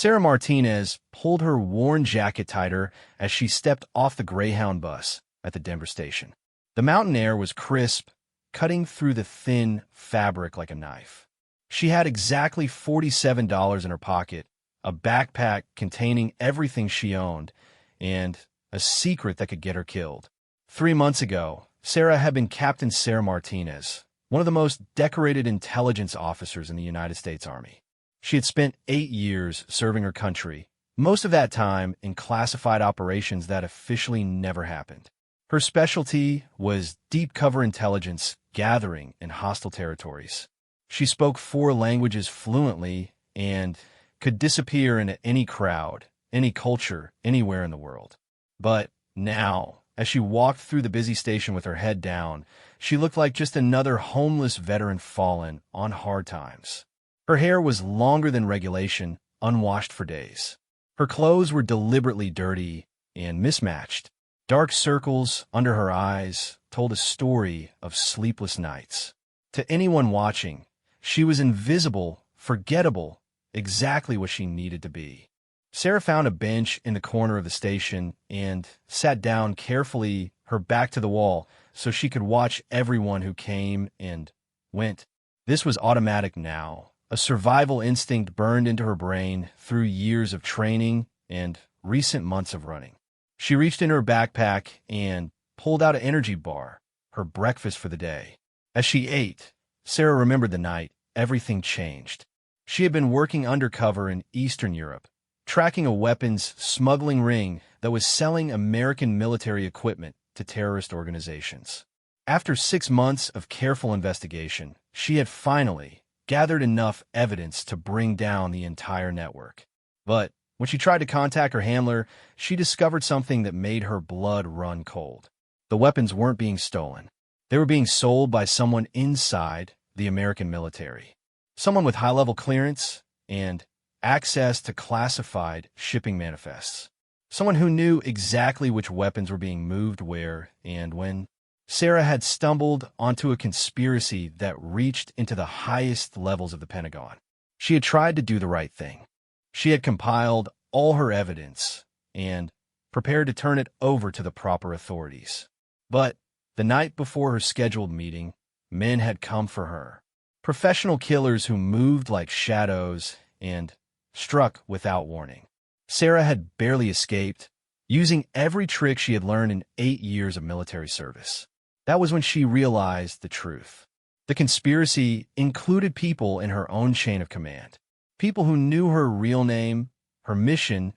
Sarah Martinez pulled her worn jacket tighter as she stepped off the Greyhound bus at the Denver station. The mountain air was crisp, cutting through the thin fabric like a knife. She had exactly $47 in her pocket, a backpack containing everything she owned, and a secret that could get her killed. 3 months ago, Sarah had been Captain Sarah Martinez, one of the most decorated intelligence officers in the United States Army. She had spent 8 years serving her country, most of that time in classified operations that officially never happened. Her specialty was deep cover intelligence gathering in hostile territories. She spoke 4 languages fluently and could disappear into any crowd, any culture, anywhere in the world. But now, as she walked through the busy station with her head down, she looked like just another homeless veteran fallen on hard times. Her hair was longer than regulation, unwashed for days. Her clothes were deliberately dirty and mismatched. Dark circles under her eyes told a story of sleepless nights. To anyone watching, she was invisible, forgettable, exactly what she needed to be. Sarah found a bench in the corner of the station and sat down carefully, her back to the wall, so she could watch everyone who came and went. This was automatic now. A survival instinct burned into her brain through years of training and recent months of running. She reached in her backpack and pulled out an energy bar, her breakfast for the day. As she ate, Sarah remembered the night everything changed. She had been working undercover in Eastern Europe, tracking a weapons smuggling ring that was selling American military equipment to terrorist organizations. After 6 months of careful investigation, she had finally gathered enough evidence to bring down the entire network. But when she tried to contact her handler, she discovered something that made her blood run cold. The weapons weren't being stolen. They were being sold by someone inside the American military. Someone with high-level clearance and access to classified shipping manifests. Someone who knew exactly which weapons were being moved where and when. Sarah had stumbled onto a conspiracy that reached into the highest levels of the Pentagon. She had tried to do the right thing. She had compiled all her evidence and prepared to turn it over to the proper authorities. But the night before her scheduled meeting, men had come for her. Professional killers who moved like shadows and struck without warning. Sarah had barely escaped, using every trick she had learned in 8 years of military service. That was when she realized the truth. The conspiracy included people in her own chain of command. People who knew her real name, her mission,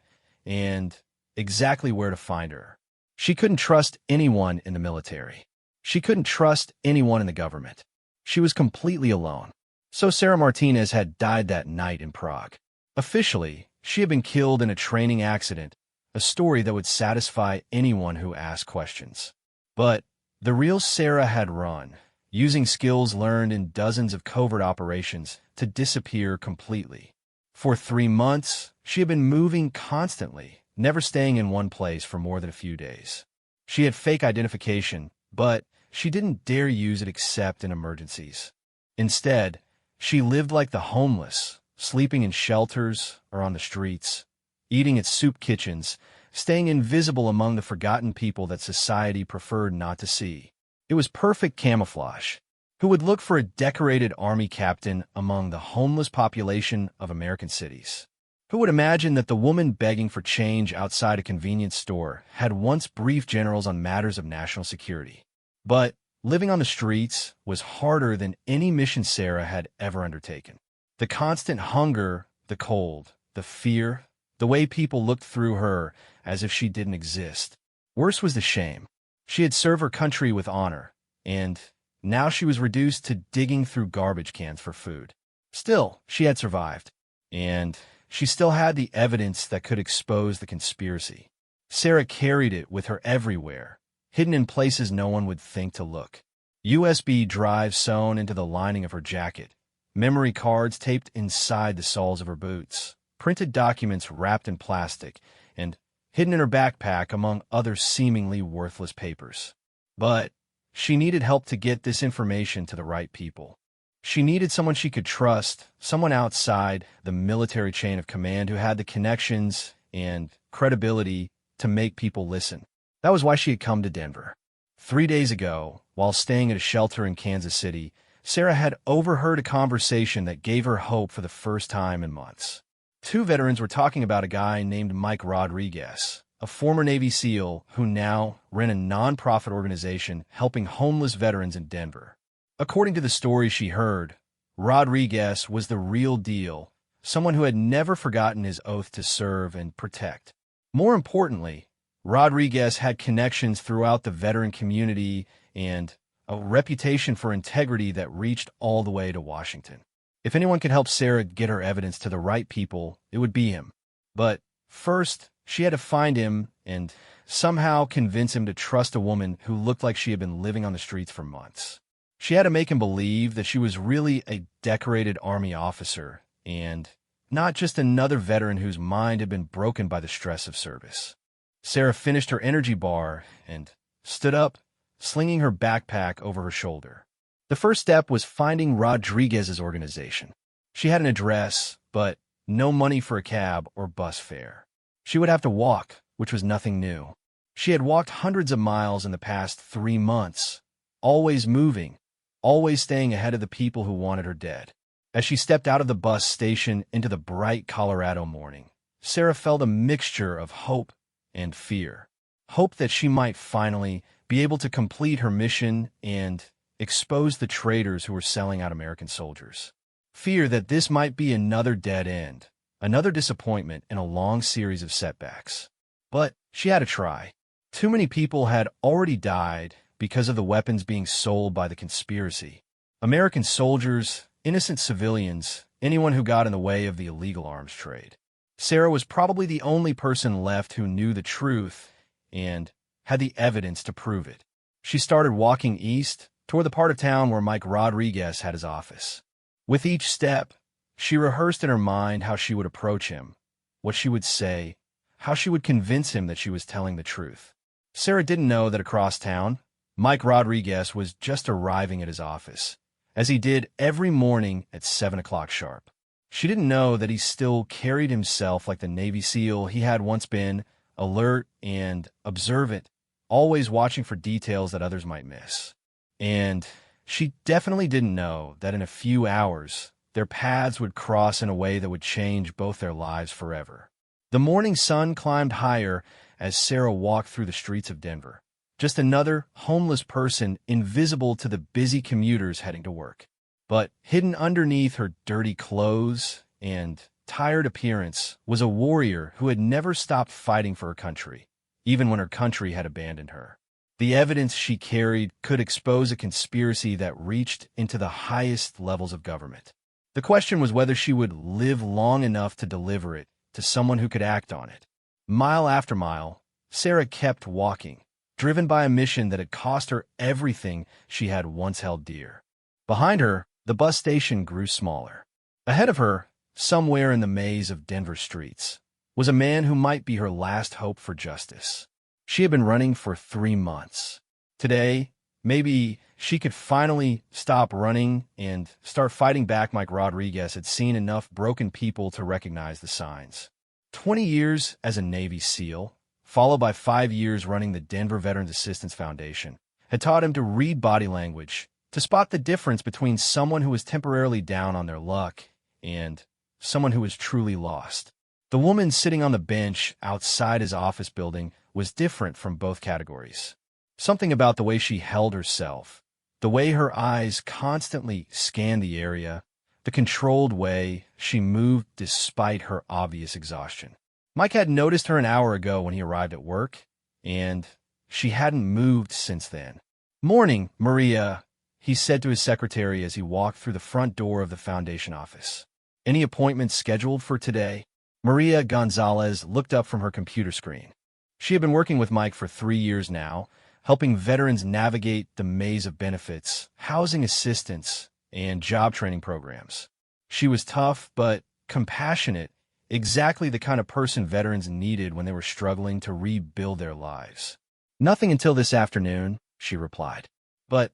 and exactly where to find her. She couldn't trust anyone in the military. She couldn't trust anyone in the government. She was completely alone. So Sarah Martinez had died that night in Prague. Officially, she had been killed in a training accident, a story that would satisfy anyone who asked questions. But the real Sarah had run, using skills learned in dozens of covert operations to disappear completely. For 3 months, she had been moving constantly, never staying in one place for more than a few days. She had fake identification, but she didn't dare use it except in emergencies. Instead, she lived like the homeless, sleeping in shelters or on the streets, eating at soup kitchens, staying invisible among the forgotten people that society preferred not to see. It was perfect camouflage. Who would look for a decorated army captain among the homeless population of American cities? Who would imagine that the woman begging for change outside a convenience store had once briefed generals on matters of national security? But living on the streets was harder than any mission Sarah had ever undertaken. The constant hunger, the cold, the fear, the way people looked through her as if she didn't exist. Worse was the shame. She had served her country with honor, and now she was reduced to digging through garbage cans for food. Still, she had survived, and she still had the evidence that could expose the conspiracy. Sarah carried it with her everywhere, hidden in places no one would think to look. USB drives sewn into the lining of her jacket, memory cards taped inside the soles of her boots, printed documents wrapped in plastic, and hidden in her backpack among other seemingly worthless papers. But she needed help to get this information to the right people. She needed someone she could trust, someone outside the military chain of command who had the connections and credibility to make people listen. That was why she had come to Denver. 3 days ago, while staying at a shelter in Kansas City, Sarah had overheard a conversation that gave her hope for the first time in months. Two veterans were talking about a guy named Mike Rodriguez, a former Navy SEAL who now ran a nonprofit organization helping homeless veterans in Denver. According to the story she heard, Rodriguez was the real deal, someone who had never forgotten his oath to serve and protect. More importantly, Rodriguez had connections throughout the veteran community and a reputation for integrity that reached all the way to Washington. If anyone could help Sarah get her evidence to the right people, it would be him. But first, she had to find him and somehow convince him to trust a woman who looked like she had been living on the streets for months. She had to make him believe that she was really a decorated Army officer and not just another veteran whose mind had been broken by the stress of service. Sarah finished her energy bar and stood up, slinging her backpack over her shoulder. The first step was finding Rodriguez's organization. She had an address, but no money for a cab or bus fare. She would have to walk, which was nothing new. She had walked hundreds of miles in the past 3 months, always moving, always staying ahead of the people who wanted her dead. As she stepped out of the bus station into the bright Colorado morning, Sarah felt a mixture of hope and fear. Hope that she might finally be able to complete her mission and expose the traitors who were selling out American soldiers. Fear that this might be another dead end, another disappointment in a long series of setbacks. But she had to try. Too many people had already died because of the weapons being sold by the conspiracy. American soldiers, innocent civilians, anyone who got in the way of the illegal arms trade. Sarah was probably the only person left who knew the truth and had the evidence to prove it. She started walking east toward the part of town where Mike Rodriguez had his office. With each step, she rehearsed in her mind how she would approach him, what she would say, how she would convince him that she was telling the truth. Sarah didn't know that across town, Mike Rodriguez was just arriving at his office, as he did every morning at 7 o'clock sharp. She didn't know that he still carried himself like the Navy SEAL he had once been, alert and observant, always watching for details that others might miss. And she definitely didn't know that in a few hours, their paths would cross in a way that would change both their lives forever. The morning sun climbed higher as Sarah walked through the streets of Denver. Just another homeless person invisible to the busy commuters heading to work. But hidden underneath her dirty clothes and tired appearance was a warrior who had never stopped fighting for her country, even when her country had abandoned her. The evidence she carried could expose a conspiracy that reached into the highest levels of government. The question was whether she would live long enough to deliver it to someone who could act on it. Mile after mile, Sarah kept walking, driven by a mission that had cost her everything she had once held dear. Behind her, the bus station grew smaller. Ahead of her, somewhere in the maze of Denver streets, was a man who might be her last hope for justice. She had been running for 3 months. Today, maybe she could finally stop running and start fighting back. Mike Rodriguez had seen enough broken people to recognize the signs. 20 years as a Navy SEAL, followed by 5 years running the Denver Veterans Assistance Foundation, had taught him to read body language, to spot the difference between someone who was temporarily down on their luck and someone who was truly lost. The woman sitting on the bench outside his office building was different from both categories. Something about the way she held herself, the way her eyes constantly scanned the area, the controlled way she moved despite her obvious exhaustion. Mike had noticed her an hour ago when he arrived at work, and she hadn't moved since then. "Morning, Maria," he said to his secretary as he walked through the front door of the foundation office. "Any appointments scheduled for today?" Maria Gonzalez looked up from her computer screen. She had been working with Mike for 3 years now, helping veterans navigate the maze of benefits, housing assistance, and job training programs. She was tough but compassionate, exactly the kind of person veterans needed when they were struggling to rebuild their lives. "Nothing until this afternoon," she replied. "But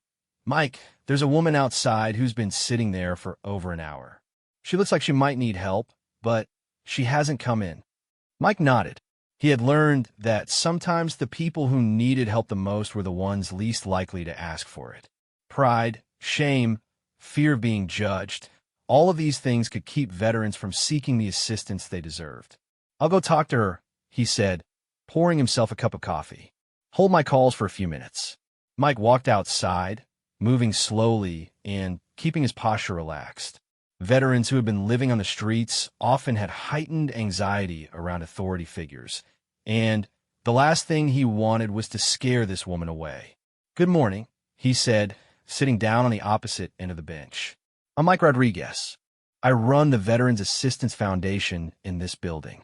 Mike, there's a woman outside who's been sitting there for over an hour. She looks like she might need help, but she hasn't come in. Mike nodded. He had learned that sometimes the people who needed help the most were the ones least likely to ask for it. Pride, shame, fear of being judged, all of these things could keep veterans from seeking the assistance they deserved. "I'll go talk to her," he said, pouring himself a cup of coffee. "Hold my calls for a few minutes." Mike walked outside, moving slowly and keeping his posture relaxed. Veterans who had been living on the streets often had heightened anxiety around authority figures, and the last thing he wanted was to scare this woman away. "Good morning," he said, sitting down on the opposite end of the bench. "I'm Mike Rodriguez. I run the Veterans Assistance Foundation in this building."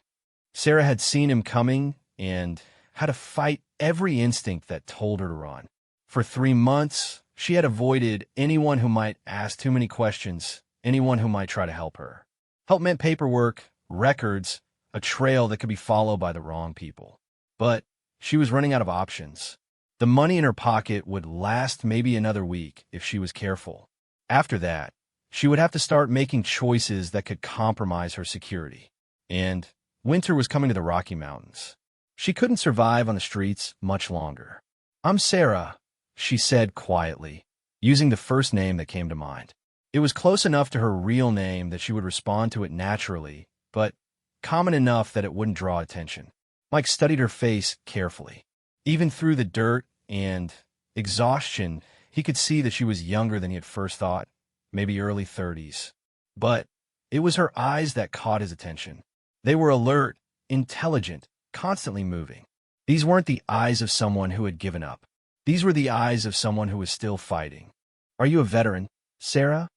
Sarah had seen him coming and had to fight every instinct that told her to run. For 3 months, she had avoided anyone who might ask too many questions, anyone who might try to help her. Help meant paperwork, records, a trail that could be followed by the wrong people. But she was running out of options. The money in her pocket would last maybe another week if she was careful. After that, she would have to start making choices that could compromise her security. And winter was coming to the Rocky Mountains. She couldn't survive on the streets much longer. "I'm Sarah," she said quietly, using the first name that came to mind. It was close enough to her real name that she would respond to it naturally, but common enough that it wouldn't draw attention. Mike studied her face carefully. Even through the dirt and exhaustion, he could see that she was younger than he had first thought, maybe early 30s. But it was her eyes that caught his attention. They were alert, intelligent, constantly moving. These weren't the eyes of someone who had given up. These were the eyes of someone who was still fighting. "Are you a veteran, Sarah?"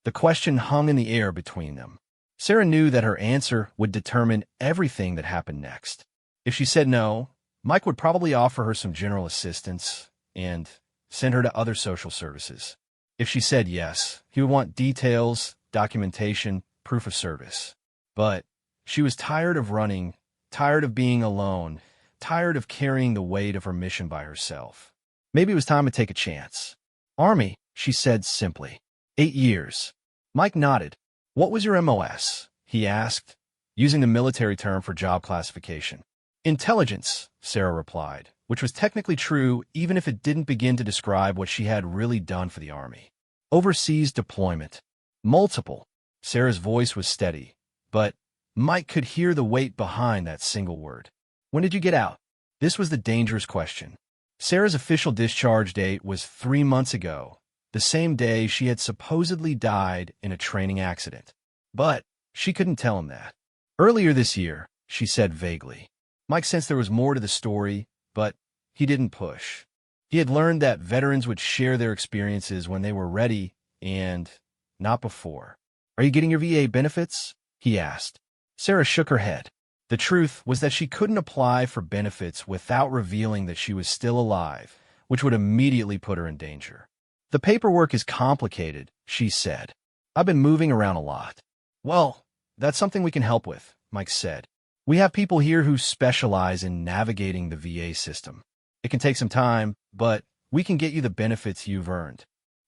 The question hung in the air between them. Sarah knew that her answer would determine everything that happened next. If she said no, Mike would probably offer her some general assistance and send her to other social services. If she said yes, he would want details, documentation, proof of service. But she was tired of running, tired of being alone, tired of carrying the weight of her mission by herself. Maybe it was time to take a chance. "Army," she said simply. 8 years. Mike nodded. "What was your MOS?" he asked, using the military term for job classification. "Intelligence," Sarah replied, which was technically true even if it didn't begin to describe what she had really done for the Army. "Overseas deployment." "Multiple." Sarah's voice was steady, but Mike could hear the weight behind that single word. "When did you get out?" This was the dangerous question. Sarah's official discharge date was 3 months ago, the same day she had supposedly died in a training accident. But she couldn't tell him that. "Earlier this year," she said vaguely. Mike sensed there was more to the story, but he didn't push. He had learned that veterans would share their experiences when they were ready and not before. "Are you getting your VA benefits?" he asked. Sarah shook her head. The truth was that she couldn't apply for benefits without revealing that she was still alive, which would immediately put her in danger. "The paperwork is complicated," she said. "I've been moving around a lot." "Well, that's something we can help with," Mike said. "We have people here who specialize in navigating the VA system. It can take some time, but we can get you the benefits you've earned."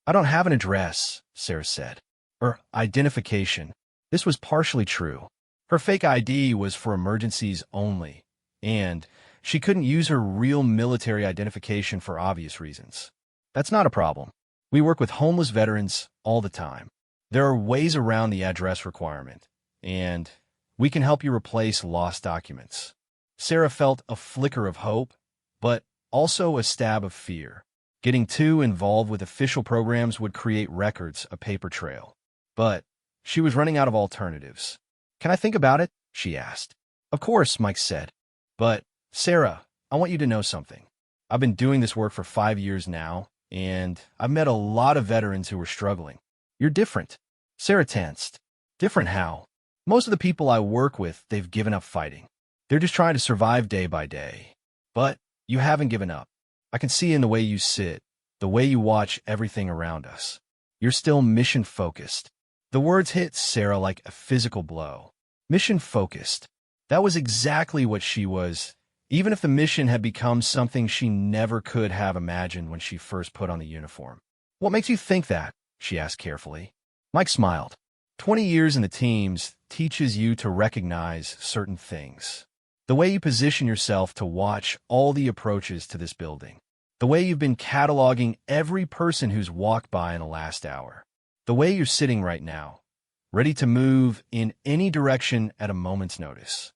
"I don't have an address," Sarah said. "Or identification." This was partially true. Her fake ID was for emergencies only, and she couldn't use her real military identification for obvious reasons. "That's not a problem. We work with homeless veterans all the time. There are ways around the address requirement, and we can help you replace lost documents." Sarah felt a flicker of hope, but also a stab of fear. Getting too involved with official programs would create records, a paper trail. But she was running out of alternatives. "Can I think about it?" she asked. "Of course," Mike said. "But, Sarah, I want you to know something. I've been doing this work for 5 years now, and I've met a lot of veterans who were struggling. You're different." Sarah tensed. "Different how?" "Most of the people I work with, they've given up fighting. They're just trying to survive day by day. But you haven't given up. I can see in the way you sit, the way you watch everything around us. You're still mission-focused." The words hit Sarah like a physical blow. Mission-focused. That was exactly what she was, even if the mission had become something she never could have imagined when she first put on the uniform. "What makes you think that?" she asked carefully. Mike smiled. 20 years in the teams teaches you to recognize certain things. The way you position yourself to watch all the approaches to this building. The way you've been cataloging every person who's walked by in the last hour. The way you're sitting right now, ready to move in any direction at a moment's notice.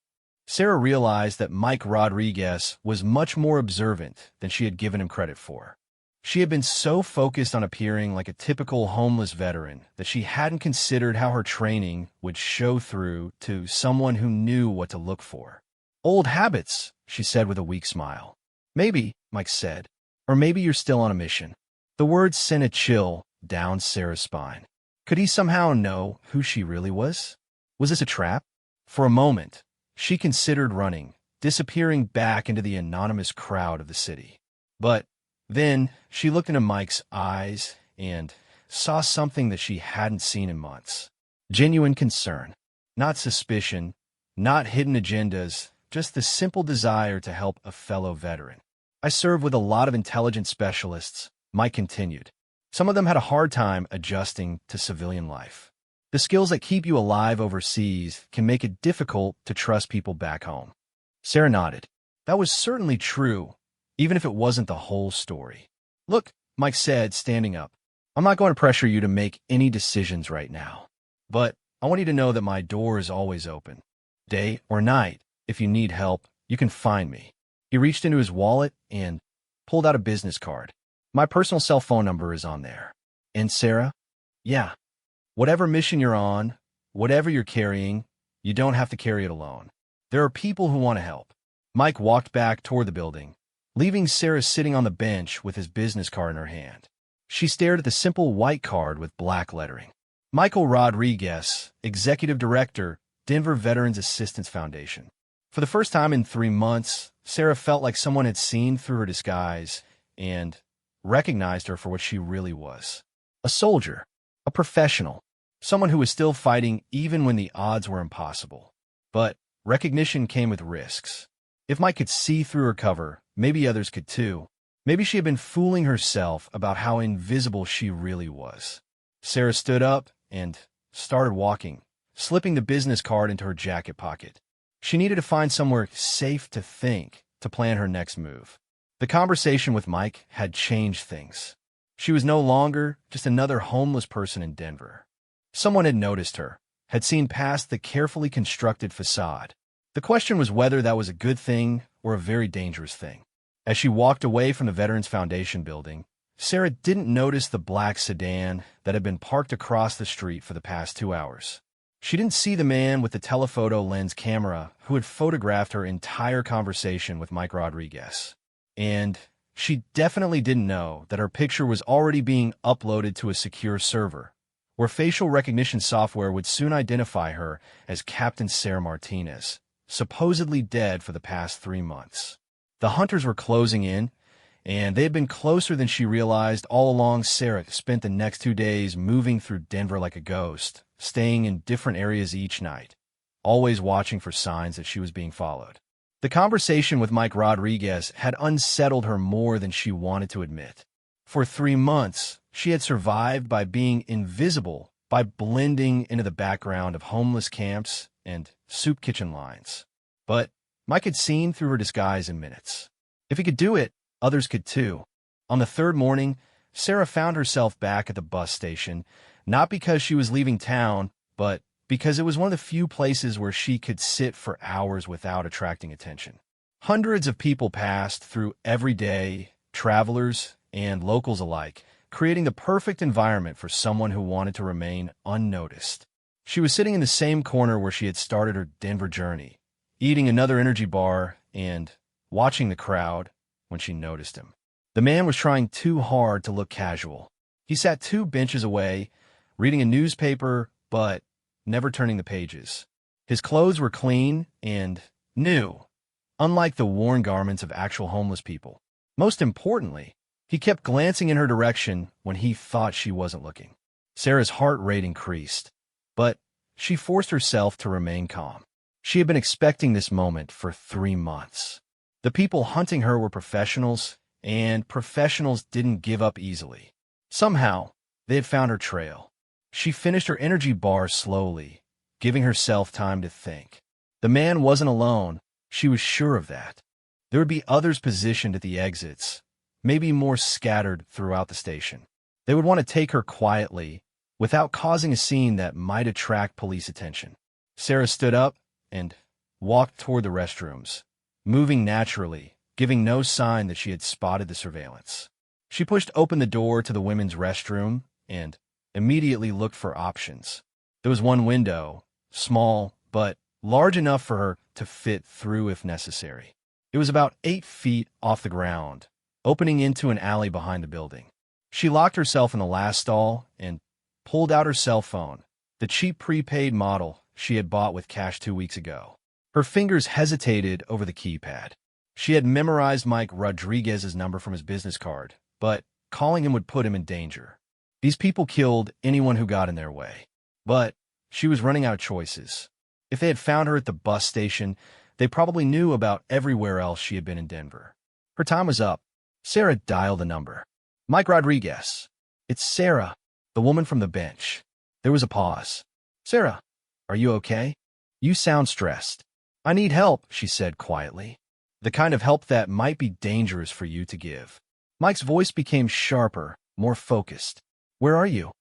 Sarah realized that Mike Rodriguez was much more observant than she had given him credit for. She had been so focused on appearing like a typical homeless veteran that she hadn't considered how her training would show through to someone who knew what to look for. "Old habits," she said with a weak smile. "Maybe," Mike said, "or maybe you're still on a mission." The words sent a chill down Sarah's spine. Could he somehow know who she really was? Was this a trap? For a moment, she considered running, disappearing back into the anonymous crowd of the city. But then she looked into Mike's eyes and saw something that she hadn't seen in months. Genuine concern. Not suspicion, not hidden agendas, just the simple desire to help a fellow veteran. "I serve with a lot of intelligence specialists," Mike continued. "Some of them had a hard time adjusting to civilian life. The skills that keep you alive overseas can make it difficult to trust people back home." Sarah nodded. That was certainly true, even if it wasn't the whole story. "Look," Mike said, standing up, "I'm not going to pressure you to make any decisions right now. But I want you to know that my door is always open. Day or night, if you need help, you can find me." He reached into his wallet and pulled out a business card. "My personal cell phone number is on there." "And Sarah?" "Yeah. Whatever mission you're on, whatever you're carrying, you don't have to carry it alone. There are people who want to help." Mike walked back toward the building, leaving Sarah sitting on the bench with his business card in her hand. She stared at the simple white card with black lettering. Michael Rodriguez, Executive Director, Denver Veterans Assistance Foundation. For the first time in 3 months, Sarah felt like someone had seen through her disguise and recognized her for what she really was. A soldier, a professional, someone who was still fighting even when the odds were impossible. But recognition came with risks. If Mike could see through her cover, maybe others could too. Maybe she had been fooling herself about how invisible she really was. Sarah stood up and started walking, slipping the business card into her jacket pocket. She needed to find somewhere safe to think, to plan her next move. The conversation with Mike had changed things. She was no longer just another homeless person in Denver. Someone had noticed her, had seen past the carefully constructed facade. The question was whether that was a good thing or a very dangerous thing. As she walked away from the Veterans Foundation building, Sarah didn't notice the black sedan that had been parked across the street for the past 2 hours. She didn't see the man with the telephoto lens camera who had photographed her entire conversation with Mike Rodriguez. And she definitely didn't know that her picture was already being uploaded to a secure server, where facial recognition software would soon identify her as Captain Sarah Martinez, supposedly dead for the past 3 months. The hunters were closing in, and they had been closer than she realized all along. Sarah spent the next 2 days moving through Denver like a ghost, staying in different areas each night, always watching for signs that she was being followed. The conversation with Mike Rodriguez had unsettled her more than she wanted to admit. For 3 months, she had survived by being invisible, by blending into the background of homeless camps and soup kitchen lines. But Mike had seen through her disguise in minutes. If he could do it, others could too. On the 3rd morning, Sarah found herself back at the bus station, not because she was leaving town, but because it was one of the few places where she could sit for hours without attracting attention. Hundreds of people passed through every day, travelers and locals alike, creating the perfect environment for someone who wanted to remain unnoticed. She was sitting in the same corner where she had started her Denver journey, eating another energy bar and watching the crowd when she noticed him. The man was trying too hard to look casual. He sat 2 benches away, reading a newspaper, but never turning the pages. His clothes were clean and new, unlike the worn garments of actual homeless people. Most importantly, he kept glancing in her direction when he thought she wasn't looking. Sarah's heart rate increased, but she forced herself to remain calm. She had been expecting this moment for 3 months. The people hunting her were professionals, and professionals didn't give up easily. Somehow, they had found her trail. She finished her energy bar slowly, giving herself time to think. The man wasn't alone, she was sure of that. There would be others positioned at the exits, maybe more scattered throughout the station. They would want to take her quietly, without causing a scene that might attract police attention. Sarah stood up and walked toward the restrooms, moving naturally, giving no sign that she had spotted the surveillance. She pushed open the door to the women's restroom and immediately looked for options. There was one window, small, but large enough for her to fit through if necessary. It was about 8 feet off the ground, opening into an alley behind the building. She locked herself in the last stall and pulled out her cell phone, the cheap prepaid model she had bought with cash 2 weeks ago. Her fingers hesitated over the keypad. She had memorized Mike Rodriguez's number from his business card, but calling him would put him in danger. These people killed anyone who got in their way. But she was running out of choices. If they had found her at the bus station, they probably knew about everywhere else she had been in Denver. Her time was up. Sarah dialed the number. Mike Rodriguez. It's Sarah, the woman from the bench. There was a pause. Sarah, are you okay? You sound stressed. I need help, she said quietly. The kind of help that might be dangerous for you to give. Mike's voice became sharper, more focused. Where are you?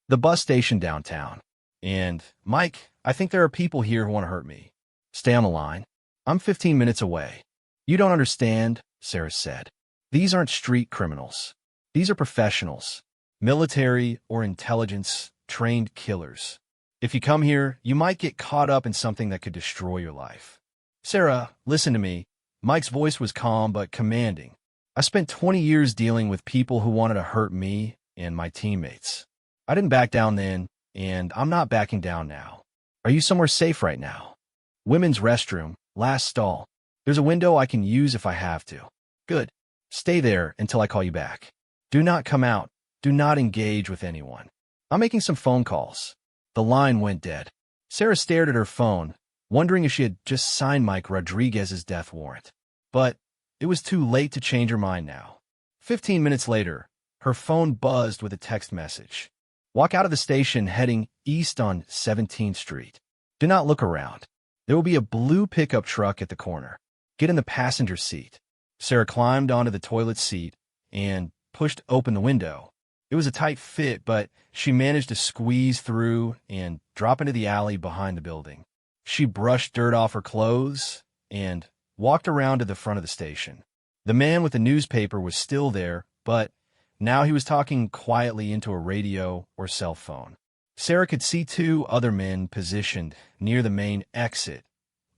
The bus station downtown. And, Mike, I think there are people here who want to hurt me. Stay on the line. I'm 15 minutes away. You don't understand, Sarah said. These aren't street criminals. These are professionals. Military or intelligence-trained killers. If you come here, you might get caught up in something that could destroy your life. Sarah, listen to me. Mike's voice was calm but commanding. I spent 20 years dealing with people who wanted to hurt me and my teammates. I didn't back down then, and I'm not backing down now. Are you somewhere safe right now? Women's restroom, last stall. There's a window I can use if I have to. Good. Stay there until I call you back. Do not come out. Do not engage with anyone. I'm making some phone calls. The line went dead. Sarah stared at her phone, wondering if she had just signed Mike Rodriguez's death warrant. But it was too late to change her mind now. 15 minutes later, her phone buzzed with a text message. Walk out of the station heading east on 17th Street. Do not look around. There will be a blue pickup truck at the corner. Get in the passenger seat. Sarah climbed onto the toilet seat and pushed open the window. It was a tight fit, but she managed to squeeze through and drop into the alley behind the building. She brushed dirt off her clothes and walked around to the front of the station. The man with the newspaper was still there, but now he was talking quietly into a radio or cell phone. Sarah could see 2 other men positioned near the main exit,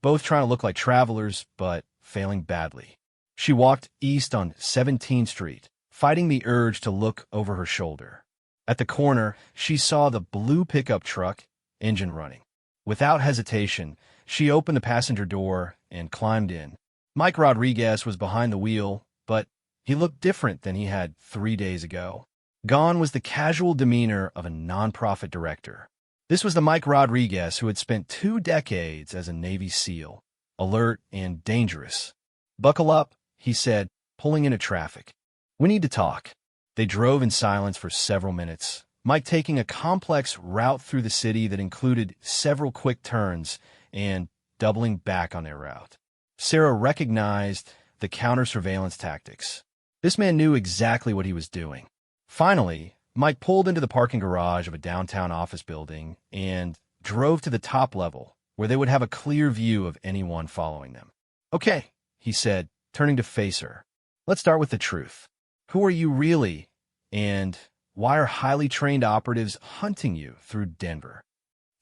both trying to look like travelers, but failing badly. She walked east on 17th Street, fighting the urge to look over her shoulder. At the corner, she saw the blue pickup truck, engine running. Without hesitation, she opened the passenger door and climbed in. Mike Rodriguez was behind the wheel, but he looked different than he had 3 days ago. Gone was the casual demeanor of a nonprofit director. This was the Mike Rodriguez who had spent 2 decades as a Navy SEAL, alert and dangerous. Buckle up, he said, pulling into traffic. We need to talk. They drove in silence for several minutes, Mike taking a complex route through the city that included several quick turns and doubling back on their route. Sarah recognized the counter-surveillance tactics. This man knew exactly what he was doing. Finally, Mike pulled into the parking garage of a downtown office building and drove to the top level, where they would have a clear view of anyone following them. Okay, he said, turning to face her. Let's start with the truth. Who are you really, and why are highly trained operatives hunting you through Denver?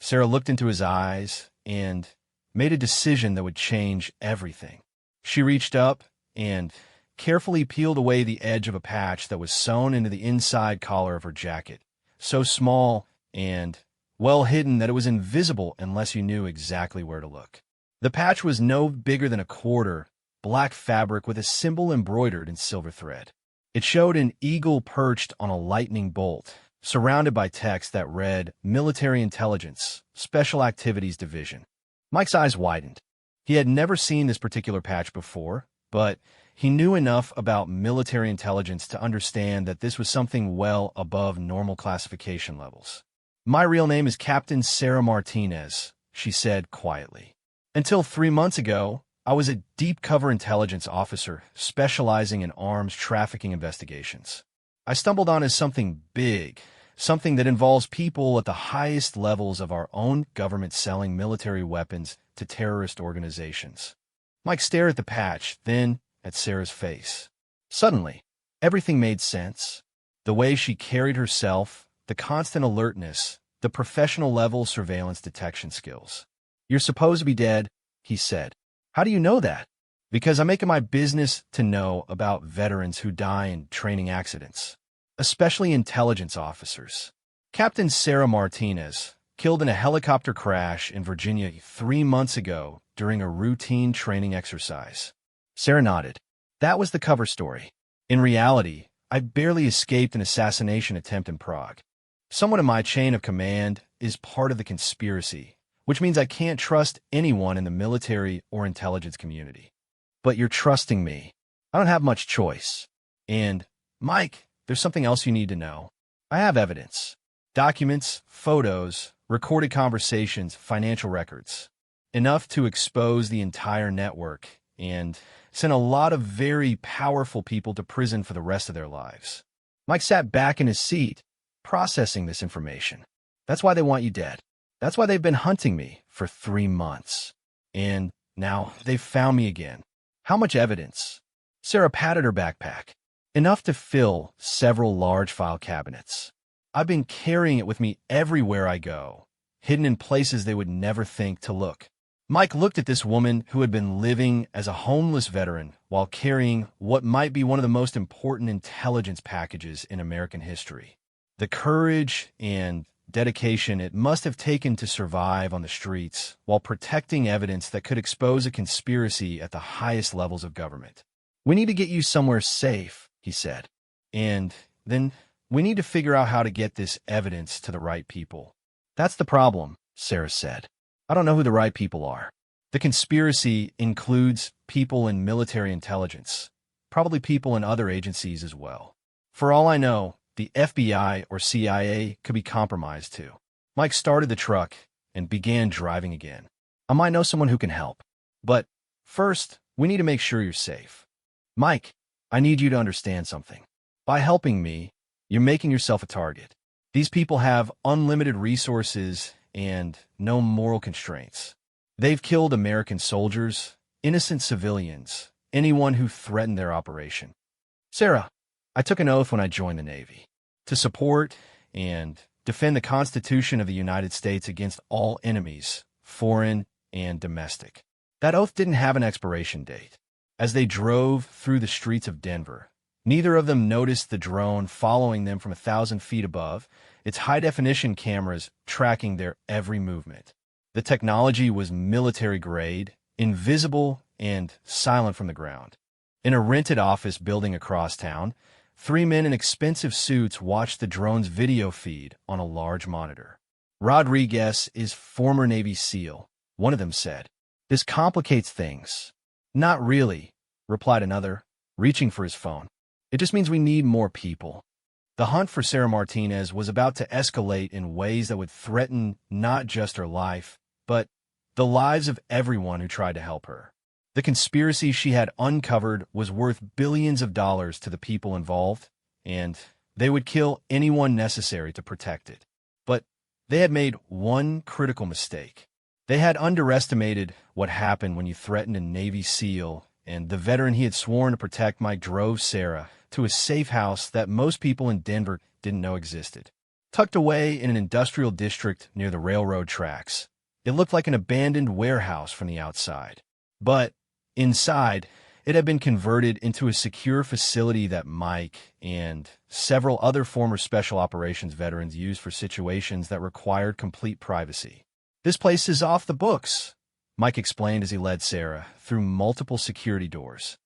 Sarah looked into his eyes and made a decision that would change everything. She reached up and carefully peeled away the edge of a patch that was sewn into the inside collar of her jacket, so small and well hidden that it was invisible unless you knew exactly where to look. The patch was no bigger than a quarter, black fabric with a symbol embroidered in silver thread. It showed an eagle perched on a lightning bolt, surrounded by text that read Military Intelligence, Special Activities Division. Mike's eyes widened. He had never seen this particular patch before, but He knew enough about military intelligence to understand that this was something well above normal classification levels. "My real name is Captain Sarah Martinez," she said quietly. "Until 3 months ago, I was a deep cover intelligence officer specializing in arms trafficking investigations. I stumbled on as something big, something that involves people at the highest levels of our own government selling military weapons to terrorist organizations." Mike stared at the patch, then at Sarah's face. Suddenly, everything made sense. The way she carried herself, the constant alertness, the professional-level surveillance detection skills. "You're supposed to be dead," he said. "How do you know that?" "Because I make it my business to know about veterans who die in training accidents, especially intelligence officers. Captain Sarah Martinez, killed in a helicopter crash in Virginia 3 months ago during a routine training exercise." Sarah nodded. "That was the cover story. In reality, I barely escaped an assassination attempt in Prague. Someone in my chain of command is part of the conspiracy, which means I can't trust anyone in the military or intelligence community. But you're trusting me. I don't have much choice. And, Mike, there's something else you need to know. I have evidence. Documents, photos, recorded conversations, financial records. Enough to expose the entire network and send a lot of very powerful people to prison for the rest of their lives." Mike sat back in his seat, processing this information. "That's why they want you dead. That's why they've been hunting me for 3 months. And now they've found me again. How much evidence?" Sarah patted her backpack. "Enough to fill several large file cabinets. I've been carrying it with me everywhere I go, hidden in places they would never think to look." Mike looked at this woman who had been living as a homeless veteran while carrying what might be one of the most important intelligence packages in American history. The courage and dedication it must have taken to survive on the streets while protecting evidence that could expose a conspiracy at the highest levels of government. "We need to get you somewhere safe," he said. "And then we need to figure out how to get this evidence to the right people." "That's the problem," Sarah said. "I don't know who the right people are. The conspiracy includes people in military intelligence, probably people in other agencies as well. For all I know, the FBI or CIA could be compromised too." Mike started the truck and began driving again. "I might know someone who can help. But first, we need to make sure you're safe. Mike, I need you to understand something. By helping me, you're making yourself a target. These people have unlimited resources and no moral constraints. They've killed American soldiers, innocent civilians, anyone who threatened their operation. Sarah, I took an oath when I joined the Navy to support and defend the Constitution of the United States against all enemies, foreign and domestic. That oath didn't have an expiration date. As they drove through the streets of Denver, neither of them noticed the drone following them from 1,000 feet above, its high-definition cameras tracking their every movement. The technology was military-grade, invisible, and silent from the ground. In a rented office building across town, 3 men in expensive suits watched the drone's video feed on a large monitor. "Rodriguez is former Navy SEAL," one of them said. "This complicates things." "Not really," replied another, reaching for his phone. "It just means we need more people." The hunt for Sarah Martinez was about to escalate in ways that would threaten not just her life, but the lives of everyone who tried to help her. The conspiracy she had uncovered was worth billions of dollars to the people involved, and they would kill anyone necessary to protect it. But they had made one critical mistake. They had underestimated what happened when you threatened a Navy SEAL, and the veteran he had sworn to protect Mike drove Sarah to a safe house that most people in Denver didn't know existed. Tucked away in an industrial district near the railroad tracks, it looked like an abandoned warehouse from the outside. But inside, it had been converted into a secure facility that Mike and several other former special operations veterans used for situations that required complete privacy. "This place is off the books," Mike explained as he led Sarah through multiple security doors.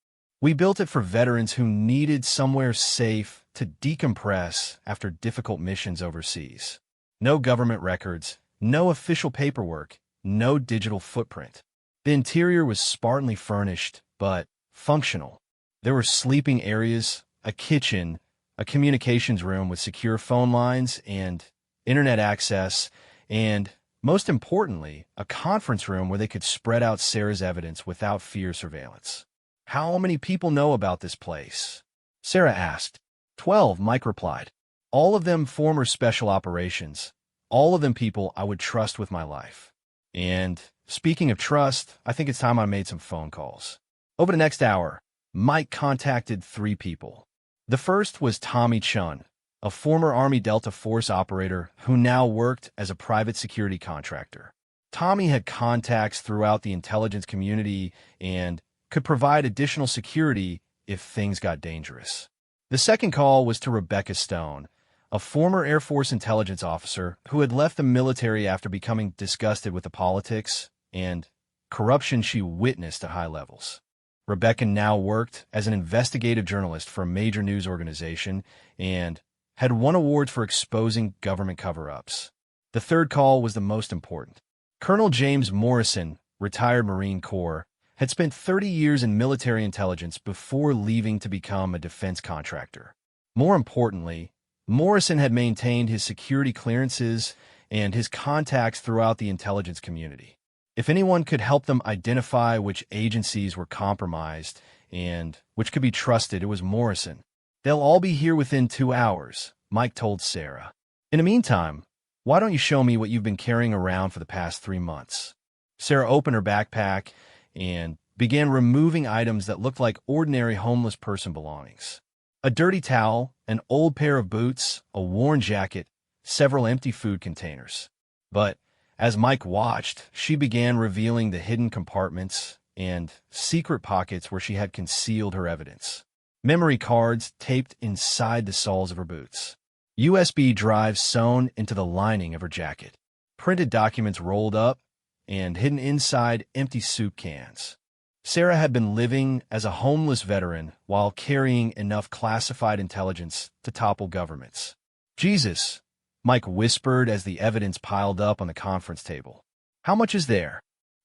"We built it for veterans who needed somewhere safe to decompress after difficult missions overseas. No government records, no official paperwork, no digital footprint. The interior was spartanly furnished, but functional. There were sleeping areas, a kitchen, a communications room with secure phone lines and internet access, and, most importantly, a conference room where they could spread out Sarah's evidence without fear surveillance. "How many people know about this place?" Sarah asked. 12, Mike replied. "All of them former special operations. All of them people I would trust with my life." And speaking of trust, I think it's time I made some phone calls. Over the next hour, Mike contacted 3 people. The first was Tommy Chun, a former Army Delta Force operator who now worked as a private security contractor. Tommy had contacts throughout the intelligence community and could provide additional security if things got dangerous. The second call was to Rebecca Stone, a former Air Force intelligence officer who had left the military after becoming disgusted with the politics and corruption she witnessed at high levels. Rebecca now worked as an investigative journalist for a major news organization and had won awards for exposing government cover-ups. The third call was the most important. Colonel James Morrison, retired Marine Corps, had spent 30 years in military intelligence before leaving to become a defense contractor. More importantly, Morrison had maintained his security clearances and his contacts throughout the intelligence community. If anyone could help them identify which agencies were compromised and which could be trusted, it was Morrison. "They'll all be here within 2 hours," Mike told Sarah. "In the meantime, why don't you show me what you've been carrying around for the past 3 months?" Sarah opened her backpack and began removing items that looked like ordinary homeless person belongings. A dirty towel, an old pair of boots, a worn jacket, several empty food containers. But as Mike watched, she began revealing the hidden compartments and secret pockets where she had concealed her evidence. Memory cards taped inside the soles of her boots. USB drives sewn into the lining of her jacket. Printed documents rolled up and hidden inside empty soup cans. Sarah had been living as a homeless veteran while carrying enough classified intelligence to topple governments. "Jesus," Mike whispered as the evidence piled up on the conference table. "How much is there?"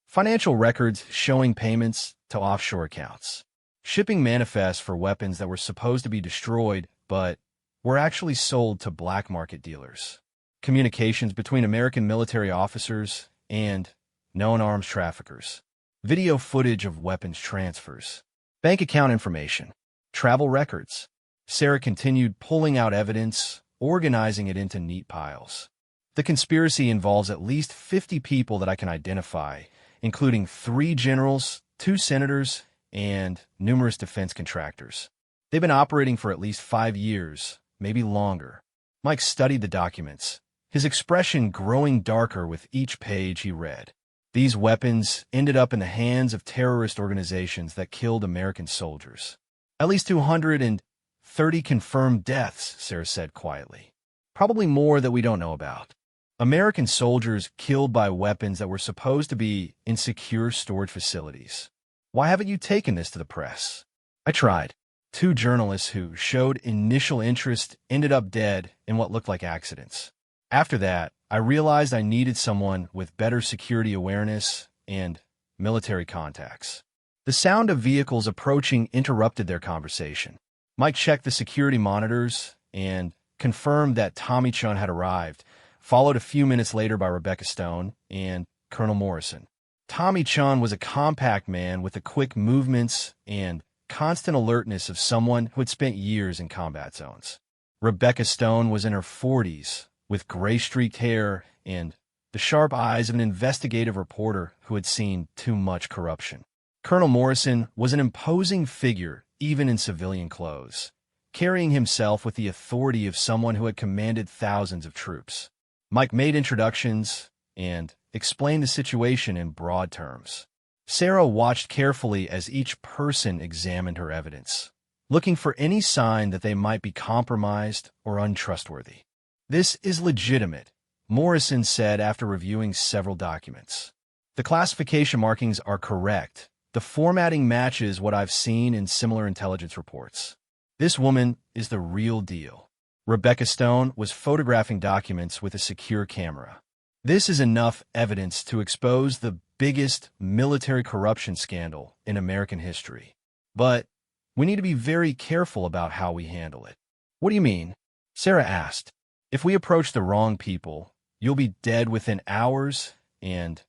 Financial records showing payments to offshore accounts. Shipping manifests for weapons that were supposed to be destroyed, but were actually sold to black market dealers. Communications between American military officers and known arms traffickers. Video footage of weapons transfers. Bank account information. Travel records. Sarah continued pulling out evidence, organizing it into neat piles. "The conspiracy involves at least 50 people that I can identify, including 3 generals, 2 senators, and numerous defense contractors. They've been operating for at least 5 years, maybe longer." Mike studied the documents, his expression growing darker with each page he read. These weapons ended up in the hands of terrorist organizations that killed American soldiers. "At least 230 confirmed deaths," Sarah said quietly. "Probably more that we don't know about. American soldiers killed by weapons that were supposed to be in secure storage facilities. Why haven't you taken this to the press?" "I tried." 2 journalists who showed initial interest ended up dead in what looked like accidents. After that, I realized I needed someone with better security awareness and military contacts. The sound of vehicles approaching interrupted their conversation. Mike checked the security monitors and confirmed that Tommy Chun had arrived, followed a few minutes later by Rebecca Stone and Colonel Morrison. Tommy Chun was a compact man with the quick movements and constant alertness of someone who had spent years in combat zones. Rebecca Stone was in her 40s, with gray-streaked hair and the sharp eyes of an investigative reporter who had seen too much corruption. Colonel Morrison was an imposing figure, even in civilian clothes, carrying himself with the authority of someone who had commanded thousands of troops. Mike made introductions and explained the situation in broad terms. Sarah watched carefully as each person examined her evidence, looking for any sign that they might be compromised or untrustworthy. "This is legitimate," Morrison said after reviewing several documents. "The classification markings are correct. The formatting matches what I've seen in similar intelligence reports. This woman is the real deal." Rebecca Stone was photographing documents with a secure camera. "This is enough evidence to expose the biggest military corruption scandal in American history." But We need to be very careful about how we handle it. What do you mean? Sarah asked. If we approach the wrong people, you'll be dead within hours, and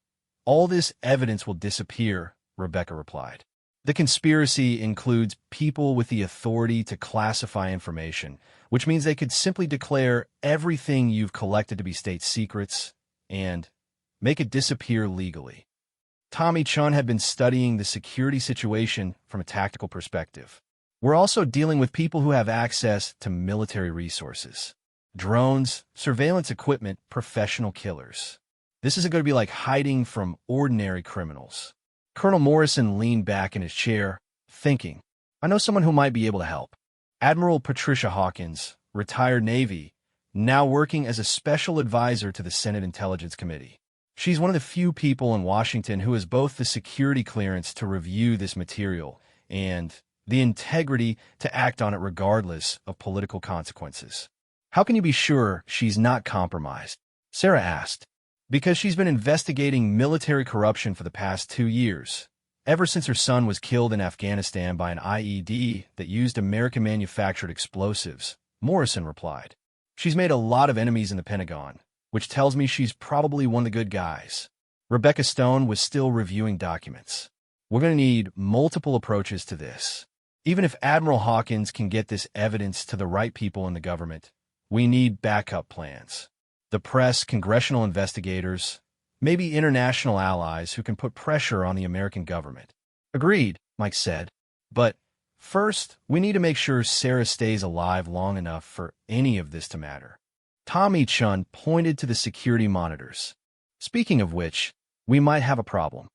all this evidence will disappear, Rebecca replied. The conspiracy includes people with the authority to classify information, which means they could simply declare everything you've collected to be state secrets and make it disappear legally. Tommy Chun had been studying the security situation from a tactical perspective. We're also dealing with people who have access to military resources. Drones, surveillance equipment, professional killers. This isn't going to be like hiding from ordinary criminals. Colonel Morrison leaned back in his chair, thinking, I know someone who might be able to help. Admiral Patricia Hawkins, retired Navy, now working as a special advisor to the Senate Intelligence Committee. She's one of the few people in Washington who has both the security clearance to review this material and the integrity to act on it regardless of political consequences. How can you be sure she's not compromised? Sarah asked. Because she's been investigating military corruption for the past 2 years, ever since her son was killed in Afghanistan by an IED that used American-manufactured explosives, Morrison replied. She's made a lot of enemies in the Pentagon, which tells me she's probably one of the good guys. Rebecca Stone was still reviewing documents. We're going to need multiple approaches to this. Even if Admiral Hawkins can get this evidence to the right people in the government, we need backup plans. The press, congressional investigators, maybe international allies who can put pressure on the American government. Agreed, Mike said. But first, we need to make sure Sarah stays alive long enough for any of this to matter. Tommy Chun pointed to the security monitors. Speaking of which, we might have a problem.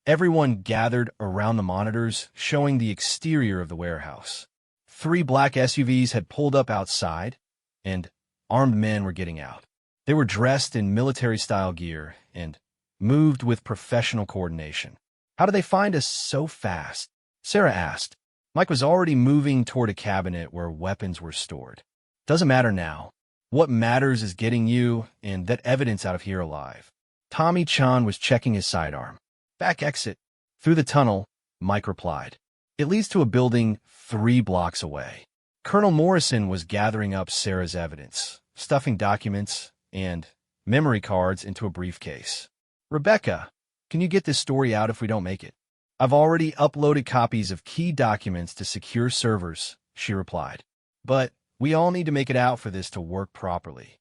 Everyone gathered around the monitors, showing the exterior of the warehouse. 3 black SUVs had pulled up outside, and armed men were getting out. They were dressed in military-style gear and moved with professional coordination. How did they find us so fast? Sarah asked. Mike was already moving toward a cabinet where weapons were stored. Doesn't matter now. What matters is getting you and that evidence out of here alive. Tommy Chun was checking his sidearm. Back exit. Through the tunnel, Mike replied. It leads to a building 3 blocks away. Colonel Morrison was gathering up Sarah's evidence, stuffing documents and memory cards into a briefcase. Rebecca, can you get this story out if we don't make it? I've already uploaded copies of key documents to secure servers, she replied. But we all need to make it out for this to work properly.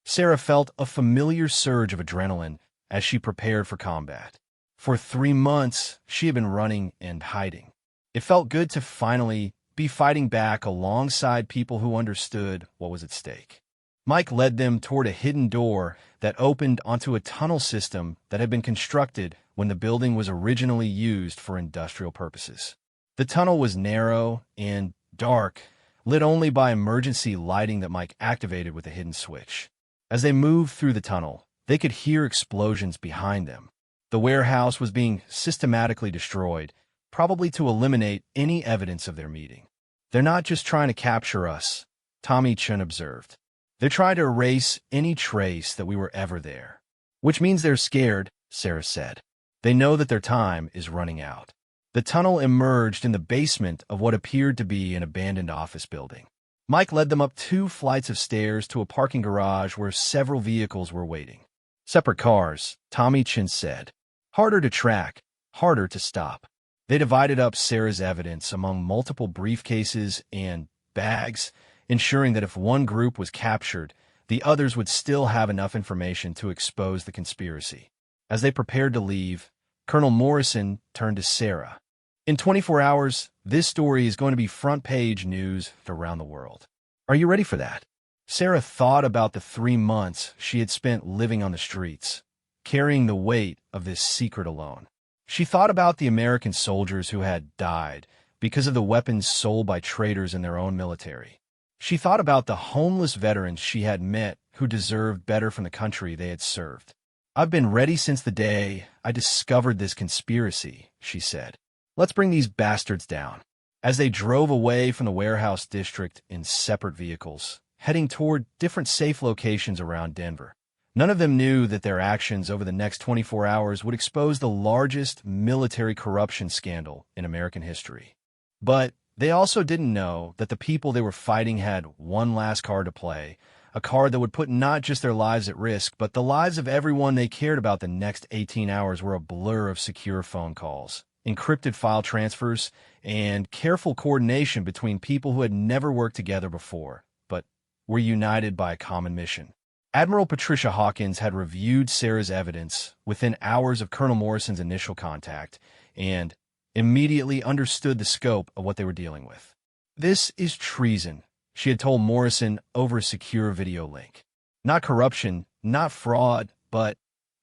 Sarah felt a familiar surge of adrenaline as she prepared for combat. For 3 months, she had been running and hiding. It felt good to finally be fighting back alongside people who understood what was at stake. Mike led them toward a hidden door that opened onto a tunnel system that had been constructed when the building was originally used for industrial purposes. The tunnel was narrow and dark, lit only by emergency lighting that Mike activated with a hidden switch. As they moved through the tunnel, they could hear explosions behind them. The warehouse was being systematically destroyed, probably to eliminate any evidence of their meeting. They're not just trying to capture us, Tommy Chun observed. They're trying to erase any trace that we were ever there. Which means they're scared, Sarah said. They know that their time is running out. The tunnel emerged in the basement of what appeared to be an abandoned office building. Mike led them up 2 flights of stairs to a parking garage where several vehicles were waiting. Separate cars, Tommy Chun said. Harder to track, harder to stop. They divided up Sarah's evidence among multiple briefcases and bags, ensuring that if one group was captured, the others would still have enough information to expose the conspiracy. As they prepared to leave, Colonel Morrison turned to Sarah. In 24 hours, this story is going to be front-page news around the world. Are you ready for that? Sarah thought about the 3 months she had spent living on the streets, carrying the weight of this secret alone. She thought about the American soldiers who had died because of the weapons sold by traitors in their own military. She thought about the homeless veterans she had met who deserved better from the country they had served. I've been ready since the day I discovered this conspiracy, she said. Let's bring these bastards down. As they drove away from the warehouse district in separate vehicles, heading toward different safe locations around Denver, none of them knew that their actions over the next 24 hours would expose the largest military corruption scandal in American history. But They also didn't know that the people they were fighting had one last card to play, a card that would put not just their lives at risk, but the lives of everyone they cared about. The next 18 hours were a blur of secure phone calls, encrypted file transfers, and careful coordination between people who had never worked together before, but were united by a common mission. Admiral Patricia Hawkins had reviewed Sarah's evidence within hours of Colonel Morrison's initial contact and immediately understood the scope of what they were dealing with. "This is treason," she had told Morrison over a secure video link. "Not corruption, not fraud, but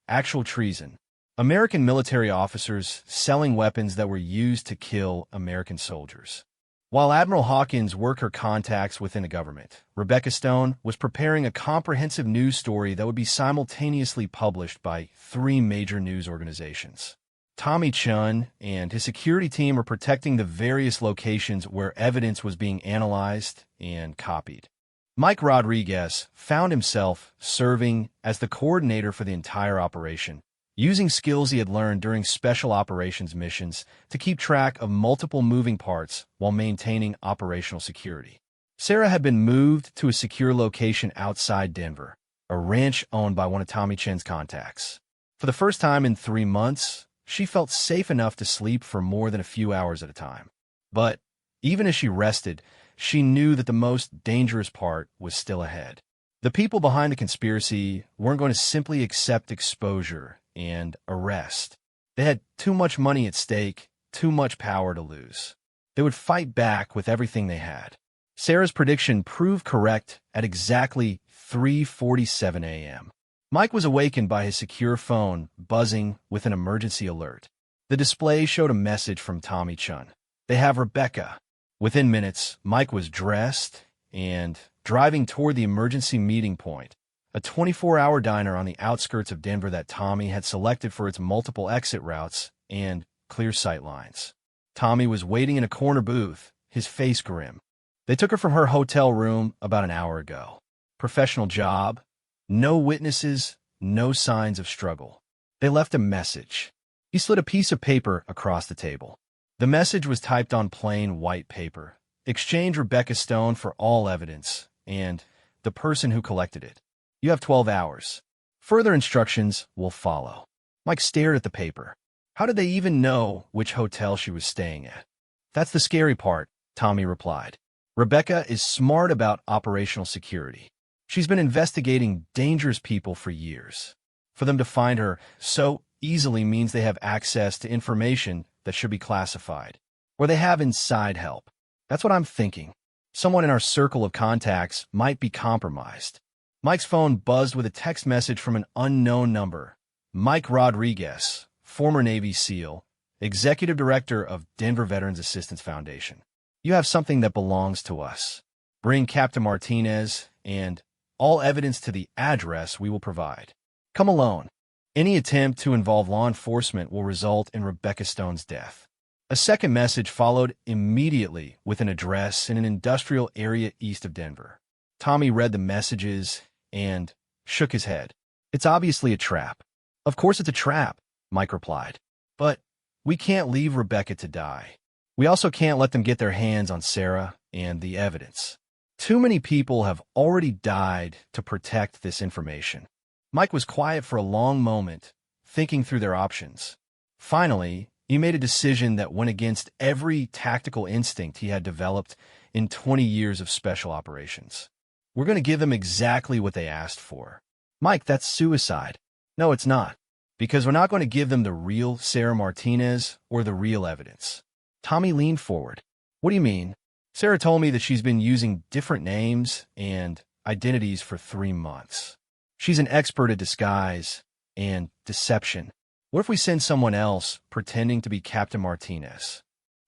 actual treason. American military officers selling weapons that were used to kill American soldiers." While Admiral Hawkins worked her contacts within the government, Rebecca Stone was preparing a comprehensive news story that would be simultaneously published by 3 major news organizations. Tommy Chun and his security team were protecting the various locations where evidence was being analyzed and copied. Mike Rodriguez found himself serving as the coordinator for the entire operation, using skills he had learned during special operations missions to keep track of multiple moving parts while maintaining operational security. Sarah had been moved to a secure location outside Denver, a ranch owned by one of Tommy Chun's contacts. For the first time in 3 months, she felt safe enough to sleep for more than a few hours at a time. But even as she rested, she knew that the most dangerous part was still ahead. The people behind the conspiracy weren't going to simply accept exposure and arrest. They had too much money at stake, too much power to lose. They would fight back with everything they had. Sarah's prediction proved correct at exactly 3:47 a.m. Mike was awakened by his secure phone buzzing with an emergency alert. The display showed a message from Tommy Chun. "They have Rebecca." Within minutes, Mike was dressed and driving toward the emergency meeting point, a 24-hour diner on the outskirts of Denver that Tommy had selected for its multiple exit routes and clear sight lines. Tommy was waiting in a corner booth, his face grim. They took her from her hotel room about an hour ago. Professional job, no witnesses, no signs of struggle. They left a message. He slid a piece of paper across the table. The message was typed on plain white paper. "Exchange Rebecca Stone for all evidence and the person who collected it. You have 12 hours. Further instructions will follow." Mike stared at the paper. How did they even know which hotel she was staying at? "That's the scary part," Tommy replied. "Rebecca is smart about operational security. She's been investigating dangerous people for years. For them to find her so easily means they have access to information that should be classified, or they have inside help. That's what I'm thinking. Someone in our circle of contacts might be compromised." Mike's phone buzzed with a text message from an unknown number. "Mike Rodriguez, former Navy SEAL, Executive Director of Denver Veterans Assistance Foundation. You have something that belongs to us. Bring Captain Martinez and all evidence to the address we will provide. Come alone. Any attempt to involve law enforcement will result in Rebecca Stone's death." A second message followed immediately with an address in an industrial area east of Denver. Tommy read the messages and shook his head. "It's obviously a trap." "Of course it's a trap," Mike replied. "But we can't leave Rebecca to die. We also can't let them get their hands on Sarah and the evidence. Too many people have already died to protect this information." Mike was quiet for a long moment, thinking through their options. Finally, he made a decision that went against every tactical instinct he had developed in 20 years of special operations. "We're going to give them exactly what they asked for." "Mike, that's suicide." "No, it's not. Because we're not going to give them the real Sarah Martinez or the real evidence." Tommy leaned forward. "What do you mean?" "Sarah told me that she's been using different names and identities for 3 months. She's an expert at disguise and deception. What if we send someone else pretending to be Captain Martinez?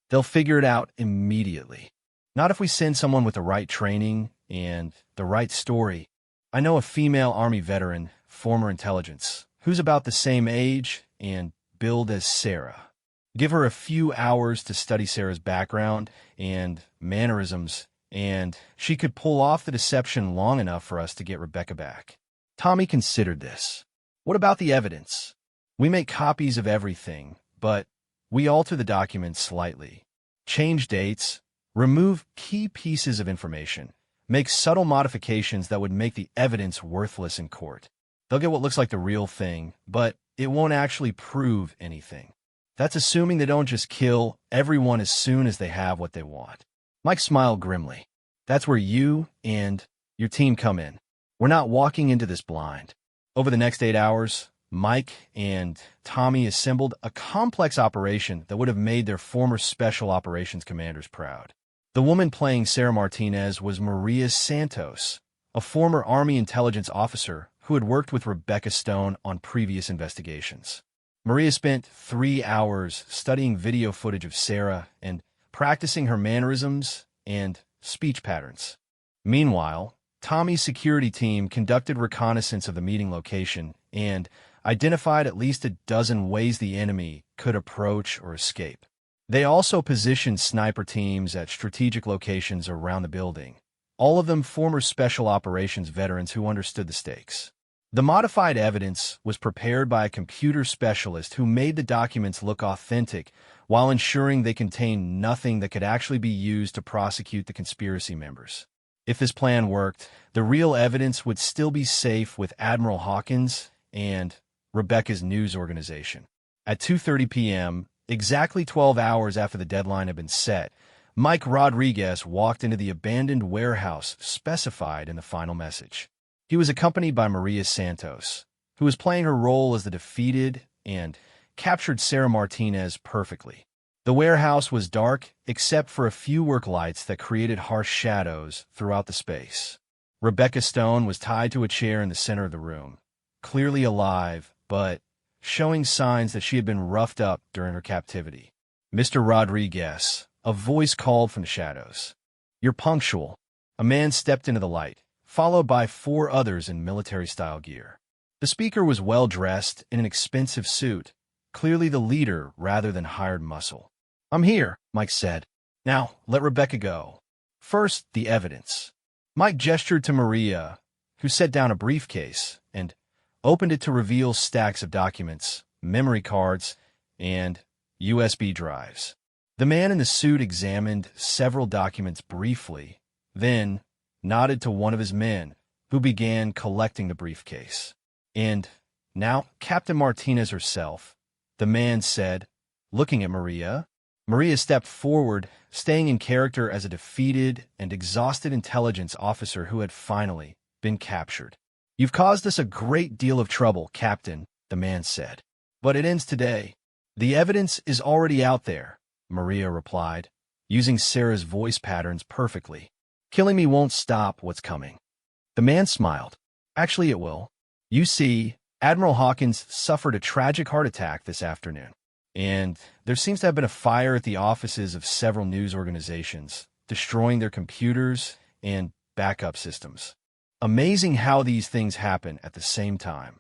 They'll figure it out immediately. Not if we send someone with the right training and the right story. I know a female Army veteran, former intelligence, who's about the same age and build as Sarah. Give her a few hours to study Sarah's background and mannerisms, and she could pull off the deception long enough for us to get Rebecca back." Tommy considered this. "What about the evidence? We make copies of everything, but we alter the documents slightly. Change dates, remove key pieces of information, make subtle modifications that would make the evidence worthless in court. They'll get what looks like the real thing, but it won't actually prove anything. That's assuming they don't just kill everyone as soon as they have what they want. Mike smiled grimly. That's where you and your team come in. We're not walking into this blind. Over the next 8 hours, Mike and Tommy assembled a complex operation that would have made their former special operations commanders proud. The woman playing Sarah Martinez was Maria Santos, a former Army intelligence officer who had worked with Rebecca Stone on previous investigations. Maria spent 3 hours studying video footage of Sarah and practicing her mannerisms and speech patterns. Meanwhile, Tommy's security team conducted reconnaissance of the meeting location and identified at least a dozen ways the enemy could approach or escape. They also positioned sniper teams at strategic locations around the building, all of them former special operations veterans who understood the stakes. The modified evidence was prepared by a computer specialist who made the documents look authentic while ensuring they contained nothing that could actually be used to prosecute the conspiracy members. If this plan worked, the real evidence would still be safe with Admiral Hawkins and Rebecca's news organization. At 2:30 p.m., exactly 12 hours after the deadline had been set, Mike Rodriguez walked into the abandoned warehouse specified in the final message. He was accompanied by Maria Santos, who was playing her role as the defeated and captured Sarah Martinez perfectly. The warehouse was dark except for a few work lights that created harsh shadows throughout the space. Rebecca Stone was tied to a chair in the center of the room, clearly alive, but showing signs that she had been roughed up during her captivity. Mr. Rodriguez, a voice called from the shadows. You're punctual. A man stepped into the light, followed by 4 others in military-style gear. The speaker was well-dressed in an expensive suit, clearly the leader rather than hired muscle. I'm here, Mike said. Now, let Rebecca go. First, the evidence. Mike gestured to Maria, who set down a briefcase and opened it to reveal stacks of documents, memory cards, and USB drives. The man in the suit examined several documents briefly, then nodded to one of his men, who began collecting the briefcase. And now, Captain Martinez herself, the man said, looking at Maria. Maria stepped forward, staying in character as a defeated and exhausted intelligence officer who had finally been captured. You've caused us a great deal of trouble, Captain, the man said. But it ends today. The evidence is already out there, Maria replied, using Sarah's voice patterns perfectly. Killing me won't stop what's coming. The man smiled. Actually, it will. You see, Admiral Hawkins suffered a tragic heart attack this afternoon, and there seems to have been a fire at the offices of several news organizations, destroying their computers and backup systems. Amazing how these things happen at the same time.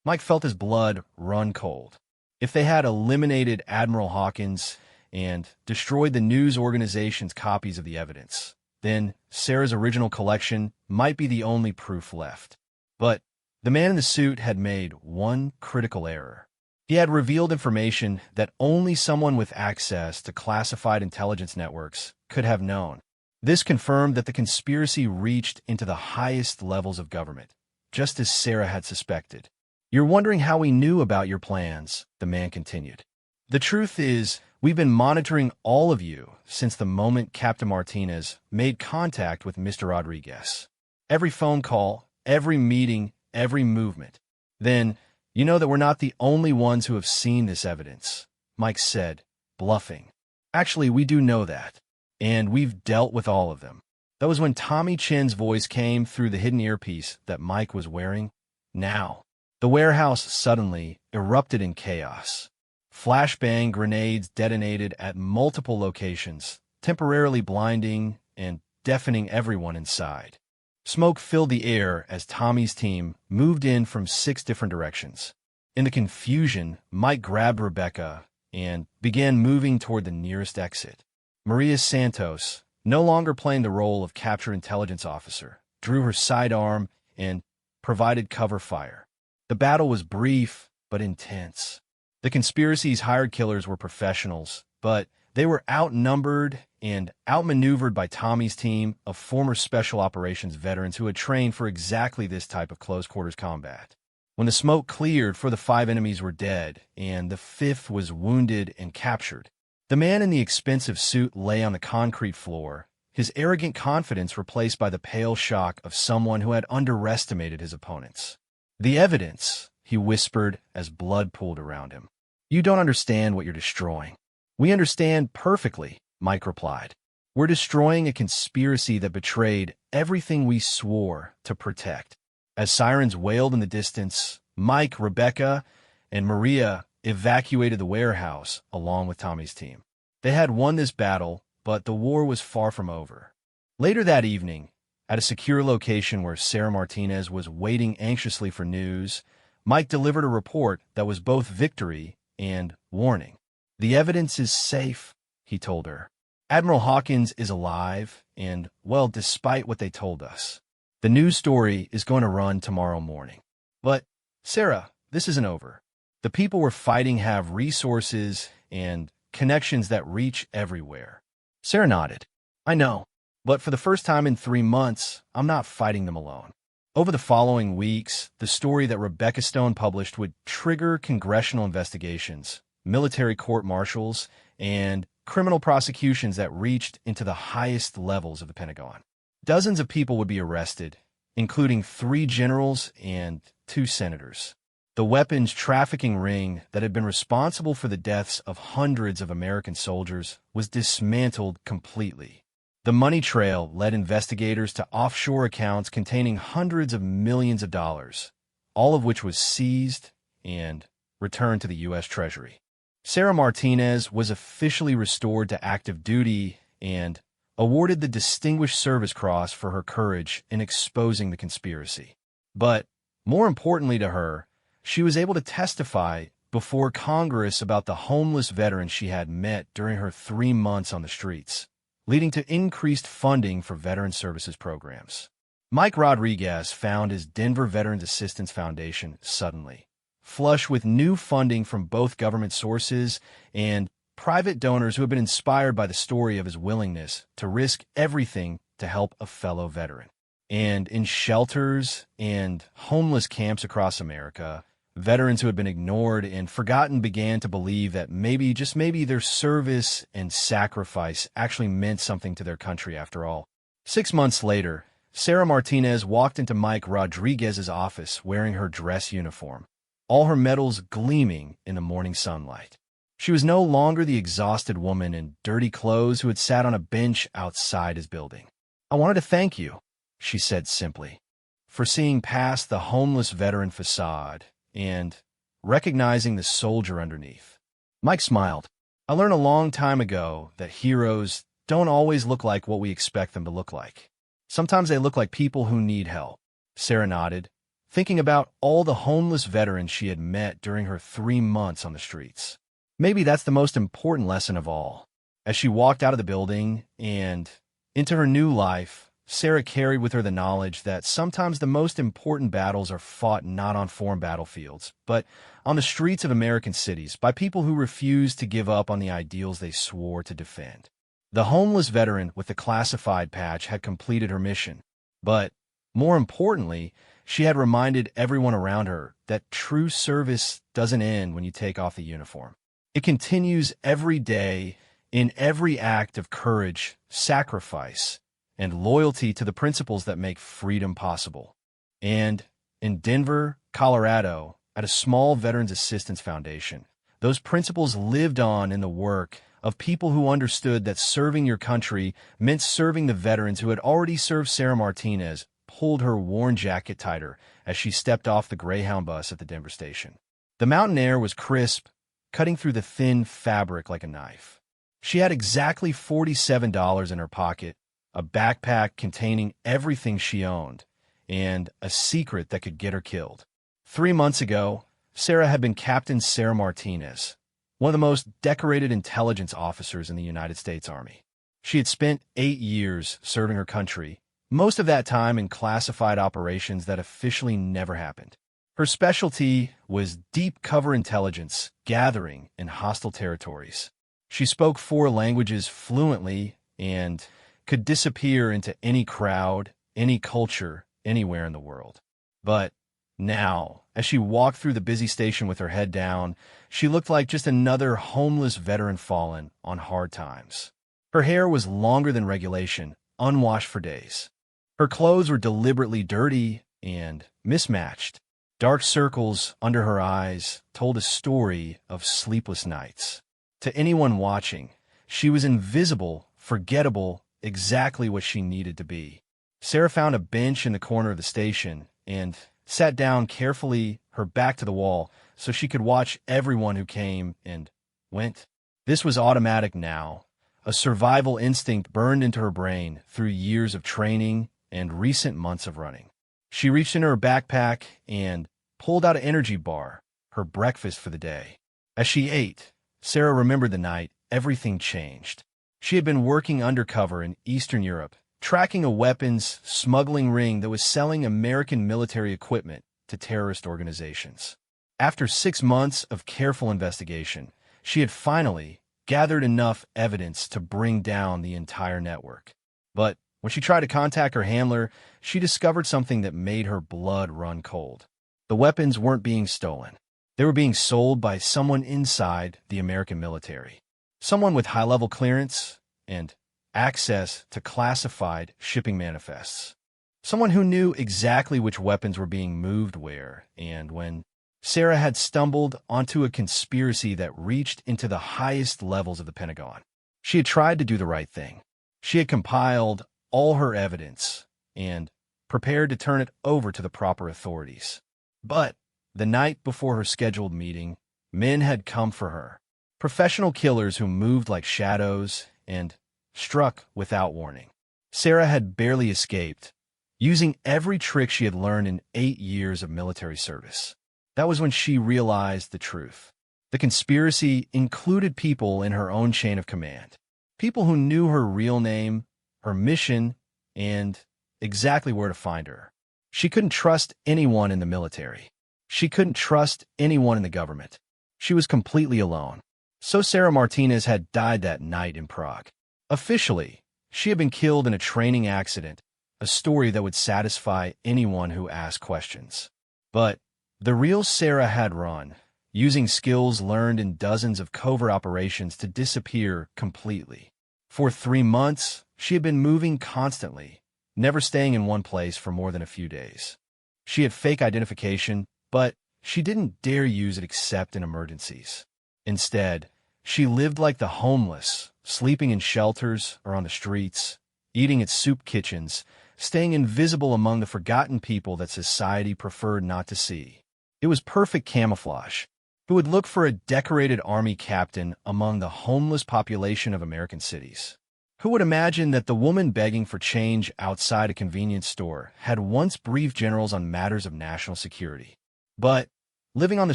Mike felt his blood run cold. If they had eliminated Admiral Hawkins and destroyed the news organization's copies of the evidence, then Sarah's original collection might be the only proof left. But the man in the suit had made one critical error. He had revealed information that only someone with access to classified intelligence networks could have known. This confirmed that the conspiracy reached into the highest levels of government, just as Sarah had suspected. You're wondering how we knew about your plans, the man continued. The truth is, we've been monitoring all of you since the moment Captain Martinez made contact with Mr. Rodriguez. Every phone call, every meeting, every movement. Then, you know that we're not the only ones who have seen this evidence, Mike said, bluffing. Actually, we do know that, and we've dealt with all of them. That was when Tommy Chin's voice came through the hidden earpiece that Mike was wearing. Now, the warehouse suddenly erupted in chaos. Flashbang grenades detonated at multiple locations, temporarily blinding and deafening everyone inside. Smoke filled the air as Tommy's team moved in from 6 different directions. In the confusion, Mike grabbed Rebecca and began moving toward the nearest exit. Maria Santos, no longer playing the role of captured intelligence officer, drew her sidearm and provided cover fire. The battle was brief but intense. The conspiracy's hired killers were professionals, but They were outnumbered and outmaneuvered by Tommy's team of former Special Operations veterans who had trained for exactly this type of close-quarters combat. When the smoke cleared, 4 of the 5 enemies were dead, and the 5th was wounded and captured. The man in the expensive suit lay on the concrete floor, his arrogant confidence replaced by the pale shock of someone who had underestimated his opponents. "The evidence," he whispered as blood pooled around him. "You don't understand what you're destroying." "We understand perfectly," Mike replied. "We're destroying a conspiracy that betrayed everything we swore to protect." As sirens wailed in the distance, Mike, Rebecca, and Maria evacuated the warehouse along with Tommy's team. They had won this battle, but the war was far from over. Later that evening, at a secure location where Sarah Martinez was waiting anxiously for news, Mike delivered a report that was both victory and warning. "The evidence is safe," he told her. "Admiral Hawkins is alive, and, well, despite what they told us, the news story is going to run tomorrow morning." "But, Sarah, this isn't over. The people we're fighting have resources and connections that reach everywhere." Sarah nodded. "I know, but for the first time in 3 months, I'm not fighting them alone." Over the following weeks, the story that Rebecca Stone published would trigger congressional investigations, military court-martials, and criminal prosecutions that reached into the highest levels of the Pentagon. Dozens of people would be arrested, including 3 generals and 2 senators. The weapons trafficking ring that had been responsible for the deaths of hundreds of American soldiers was dismantled completely. The money trail led investigators to offshore accounts containing hundreds of millions of dollars, all of which was seized and returned to the U.S. Treasury. Sarah Martinez was officially restored to active duty and awarded the Distinguished Service Cross for her courage in exposing the conspiracy. But, more importantly to her, she was able to testify before Congress about the homeless veterans she had met during her 3 months on the streets, leading to increased funding for veteran services programs. Mike Rodriguez found his Denver Veterans Assistance Foundation suddenly, flush with new funding from both government sources and private donors who had been inspired by the story of his willingness to risk everything to help a fellow veteran. And in shelters and homeless camps across America, veterans who had been ignored and forgotten began to believe that maybe, just maybe, their service and sacrifice actually meant something to their country after all. 6 months later, Sarah Martinez walked into Mike Rodriguez's office wearing her dress uniform, all her medals gleaming in the morning sunlight. She was no longer the exhausted woman in dirty clothes who had sat on a bench outside his building. "I wanted to thank you," she said simply, "for seeing past the homeless veteran facade and recognizing the soldier underneath." Mike smiled. "I learned a long time ago that heroes don't always look like what we expect them to look like. Sometimes they look like people who need help." Sarah nodded, thinking about all the homeless veterans she had met during her 3 months on the streets. Maybe that's the most important lesson of all. As she walked out of the building and into her new life, Sarah carried with her the knowledge that sometimes the most important battles are fought not on foreign battlefields, but on the streets of American cities by people who refuse to give up on the ideals they swore to defend. The homeless veteran with the classified patch had completed her mission, but more importantly, she had reminded everyone around her that true service doesn't end when you take off the uniform. It continues every day in every act of courage, sacrifice, and loyalty to the principles that make freedom possible. And in Denver, Colorado, at a small Veterans Assistance Foundation, those principles lived on in the work of people who understood that serving your country meant serving the veterans who had already served. Sarah Martinez pulled her worn jacket tighter as she stepped off the Greyhound bus at the Denver station. The mountain air was crisp, cutting through the thin fabric like a knife. She had exactly $47 in her pocket, a backpack containing everything she owned, and a secret that could get her killed. 3 months ago, Sarah had been Captain Sarah Martinez, one of the most decorated intelligence officers in the United States Army. She had spent 8 years serving her country, most of that time in classified operations that officially never happened. Her specialty was deep cover intelligence gathering in hostile territories. She spoke 4 languages fluently and could disappear into any crowd, any culture, anywhere in the world. But now, as she walked through the busy station with her head down, she looked like just another homeless veteran fallen on hard times. Her hair was longer than regulation, unwashed for days. Her clothes were deliberately dirty and mismatched. Dark circles under her eyes told a story of sleepless nights. To anyone watching, she was invisible, forgettable, exactly what she needed to be. Sarah found a bench in the corner of the station and sat down carefully, her back to the wall, so she could watch everyone who came and went. This was automatic now. A survival instinct burned into her brain through years of training and recent months of running. She reached into her backpack and pulled out an energy bar, her breakfast for the day. As she ate, Sarah remembered the night everything changed. She had been working undercover in Eastern Europe, tracking a weapons smuggling ring that was selling American military equipment to terrorist organizations. After 6 months of careful investigation, she had finally gathered enough evidence to bring down the entire network. But when she tried to contact her handler, she discovered something that made her blood run cold. The weapons weren't being stolen. They were being sold by someone inside the American military. Someone with high-level clearance and access to classified shipping manifests. Someone who knew exactly which weapons were being moved where and when. Sarah had stumbled onto a conspiracy that reached into the highest levels of the Pentagon. She had tried to do the right thing. She had compiled all her evidence and prepared to turn it over to the proper authorities. But the night before her scheduled meeting, men had come for her. Professional killers who moved like shadows and struck without warning. Sarah had barely escaped, using every trick she had learned in 8 years of military service. That was when she realized the truth. The conspiracy included people in her own chain of command. People who knew her real name, her mission, and exactly where to find her. She couldn't trust anyone in the military. She couldn't trust anyone in the government. She was completely alone. So Sarah Martinez had died that night in Prague. Officially, she had been killed in a training accident, a story that would satisfy anyone who asked questions. But the real Sarah had run, using skills learned in dozens of covert operations to disappear completely. For 3 months, she had been moving constantly, never staying in one place for more than a few days. She had fake identification, but she didn't dare use it except in emergencies. Instead, she lived like the homeless, sleeping in shelters or on the streets, eating at soup kitchens, staying invisible among the forgotten people that society preferred not to see. It was perfect camouflage. Who would look for a decorated army captain among the homeless population of American cities? Who would imagine that the woman begging for change outside a convenience store had once briefed generals on matters of national security? But living on the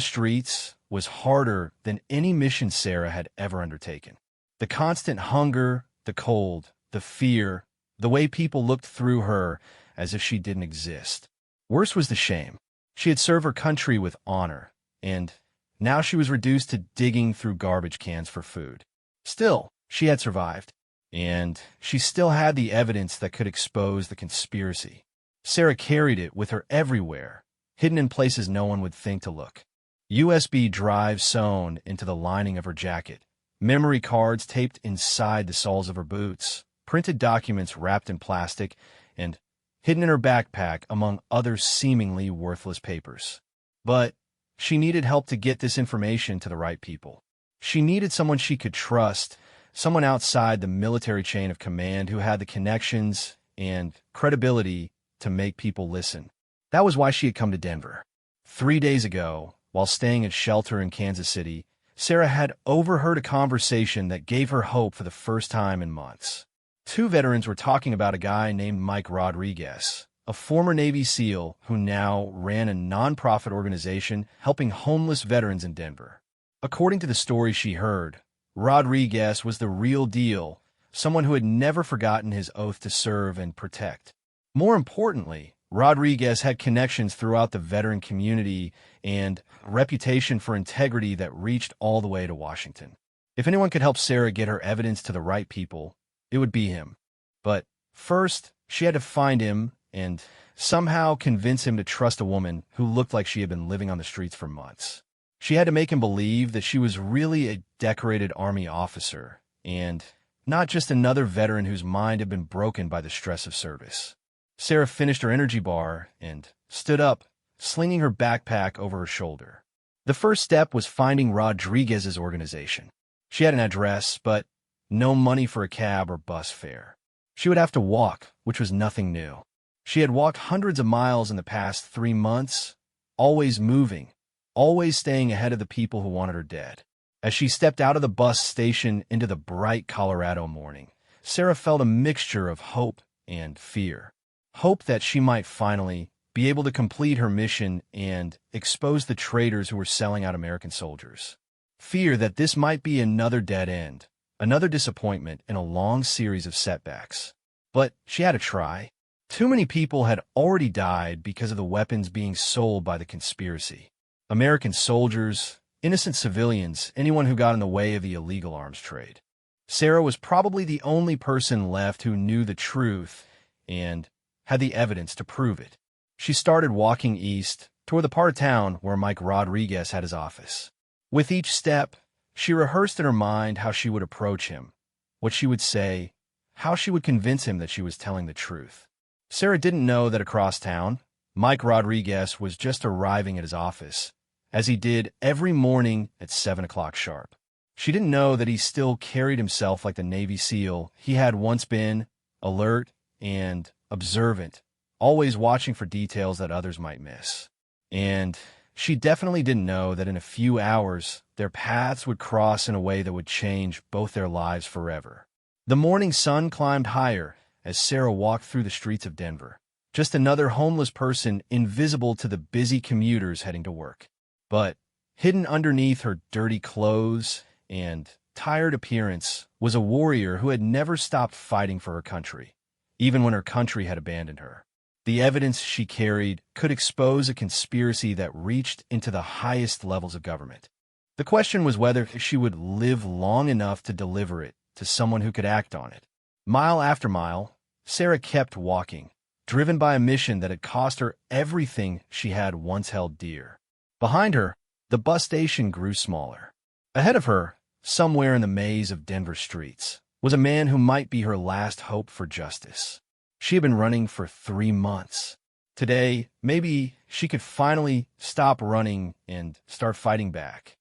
streets was harder than any mission Sarah had ever undertaken. The constant hunger, the cold, the fear, the way people looked through her as if she didn't exist. Worse was the shame. She had served her country with honor, and now she was reduced to digging through garbage cans for food. Still, she had survived, and she still had the evidence that could expose the conspiracy. Sarah carried it with her everywhere, hidden in places no one would think to look. USB drives sewn into the lining of her jacket, memory cards taped inside the soles of her boots, printed documents wrapped in plastic, and hidden in her backpack among other seemingly worthless papers. But she needed help to get this information to the right people. She needed someone she could trust, someone outside the military chain of command who had the connections and credibility to make people listen. That was why she had come to Denver. 3 days ago, while staying at shelter in Kansas City, Sarah had overheard a conversation that gave her hope for the first time in months. 2 veterans were talking about a guy named Mike Rodriguez, a former Navy SEAL who now ran a nonprofit organization helping homeless veterans in Denver. According to the story she heard, Rodriguez was the real deal, someone who had never forgotten his oath to serve and protect. More importantly, Rodriguez had connections throughout the veteran community and a reputation for integrity that reached all the way to Washington. If anyone could help Sarah get her evidence to the right people, it would be him. But first, she had to find him and somehow convince him to trust a woman who looked like she had been living on the streets for months. She had to make him believe that she was really a decorated Army officer and not just another veteran whose mind had been broken by the stress of service. Sarah finished her energy bar and stood up, slinging her backpack over her shoulder. The first step was finding Rodriguez's organization. She had an address, but no money for a cab or bus fare. She would have to walk, which was nothing new. She had walked hundreds of miles in the past 3 months, always moving, always staying ahead of the people who wanted her dead. As she stepped out of the bus station into the bright Colorado morning, Sarah felt a mixture of hope and fear. Hope that she might finally be able to complete her mission and expose the traitors who were selling out American soldiers. Fear that this might be another dead end, another disappointment in a long series of setbacks. But she had to try. Too many people had already died because of the weapons being sold by the conspiracy. American soldiers, innocent civilians, anyone who got in the way of the illegal arms trade. Sarah was probably the only person left who knew the truth and had the evidence to prove it. She started walking east toward the part of town where Mike Rodriguez had his office. With each step, she rehearsed in her mind how she would approach him, what she would say, how she would convince him that she was telling the truth. Sarah didn't know that across town, Mike Rodriguez was just arriving at his office, as he did every morning at 7 o'clock sharp. She didn't know that he still carried himself like the Navy SEAL he had once been, alert and observant, always watching for details that others might miss. And she definitely didn't know that in a few hours, their paths would cross in a way that would change both their lives forever. The morning sun climbed higher as Sarah walked through the streets of Denver, just another homeless person invisible to the busy commuters heading to work. But hidden underneath her dirty clothes and tired appearance was a warrior who had never stopped fighting for her country, even when her country had abandoned her. The evidence she carried could expose a conspiracy that reached into the highest levels of government. The question was whether she would live long enough to deliver it to someone who could act on it. Mile after mile, Sarah kept walking, driven by a mission that had cost her everything she had once held dear. Behind her, the bus station grew smaller. Ahead of her, somewhere in the maze of Denver streets, was a man who might be her last hope for justice. She had been running for 3 months. Today, maybe she could finally stop running and start fighting back.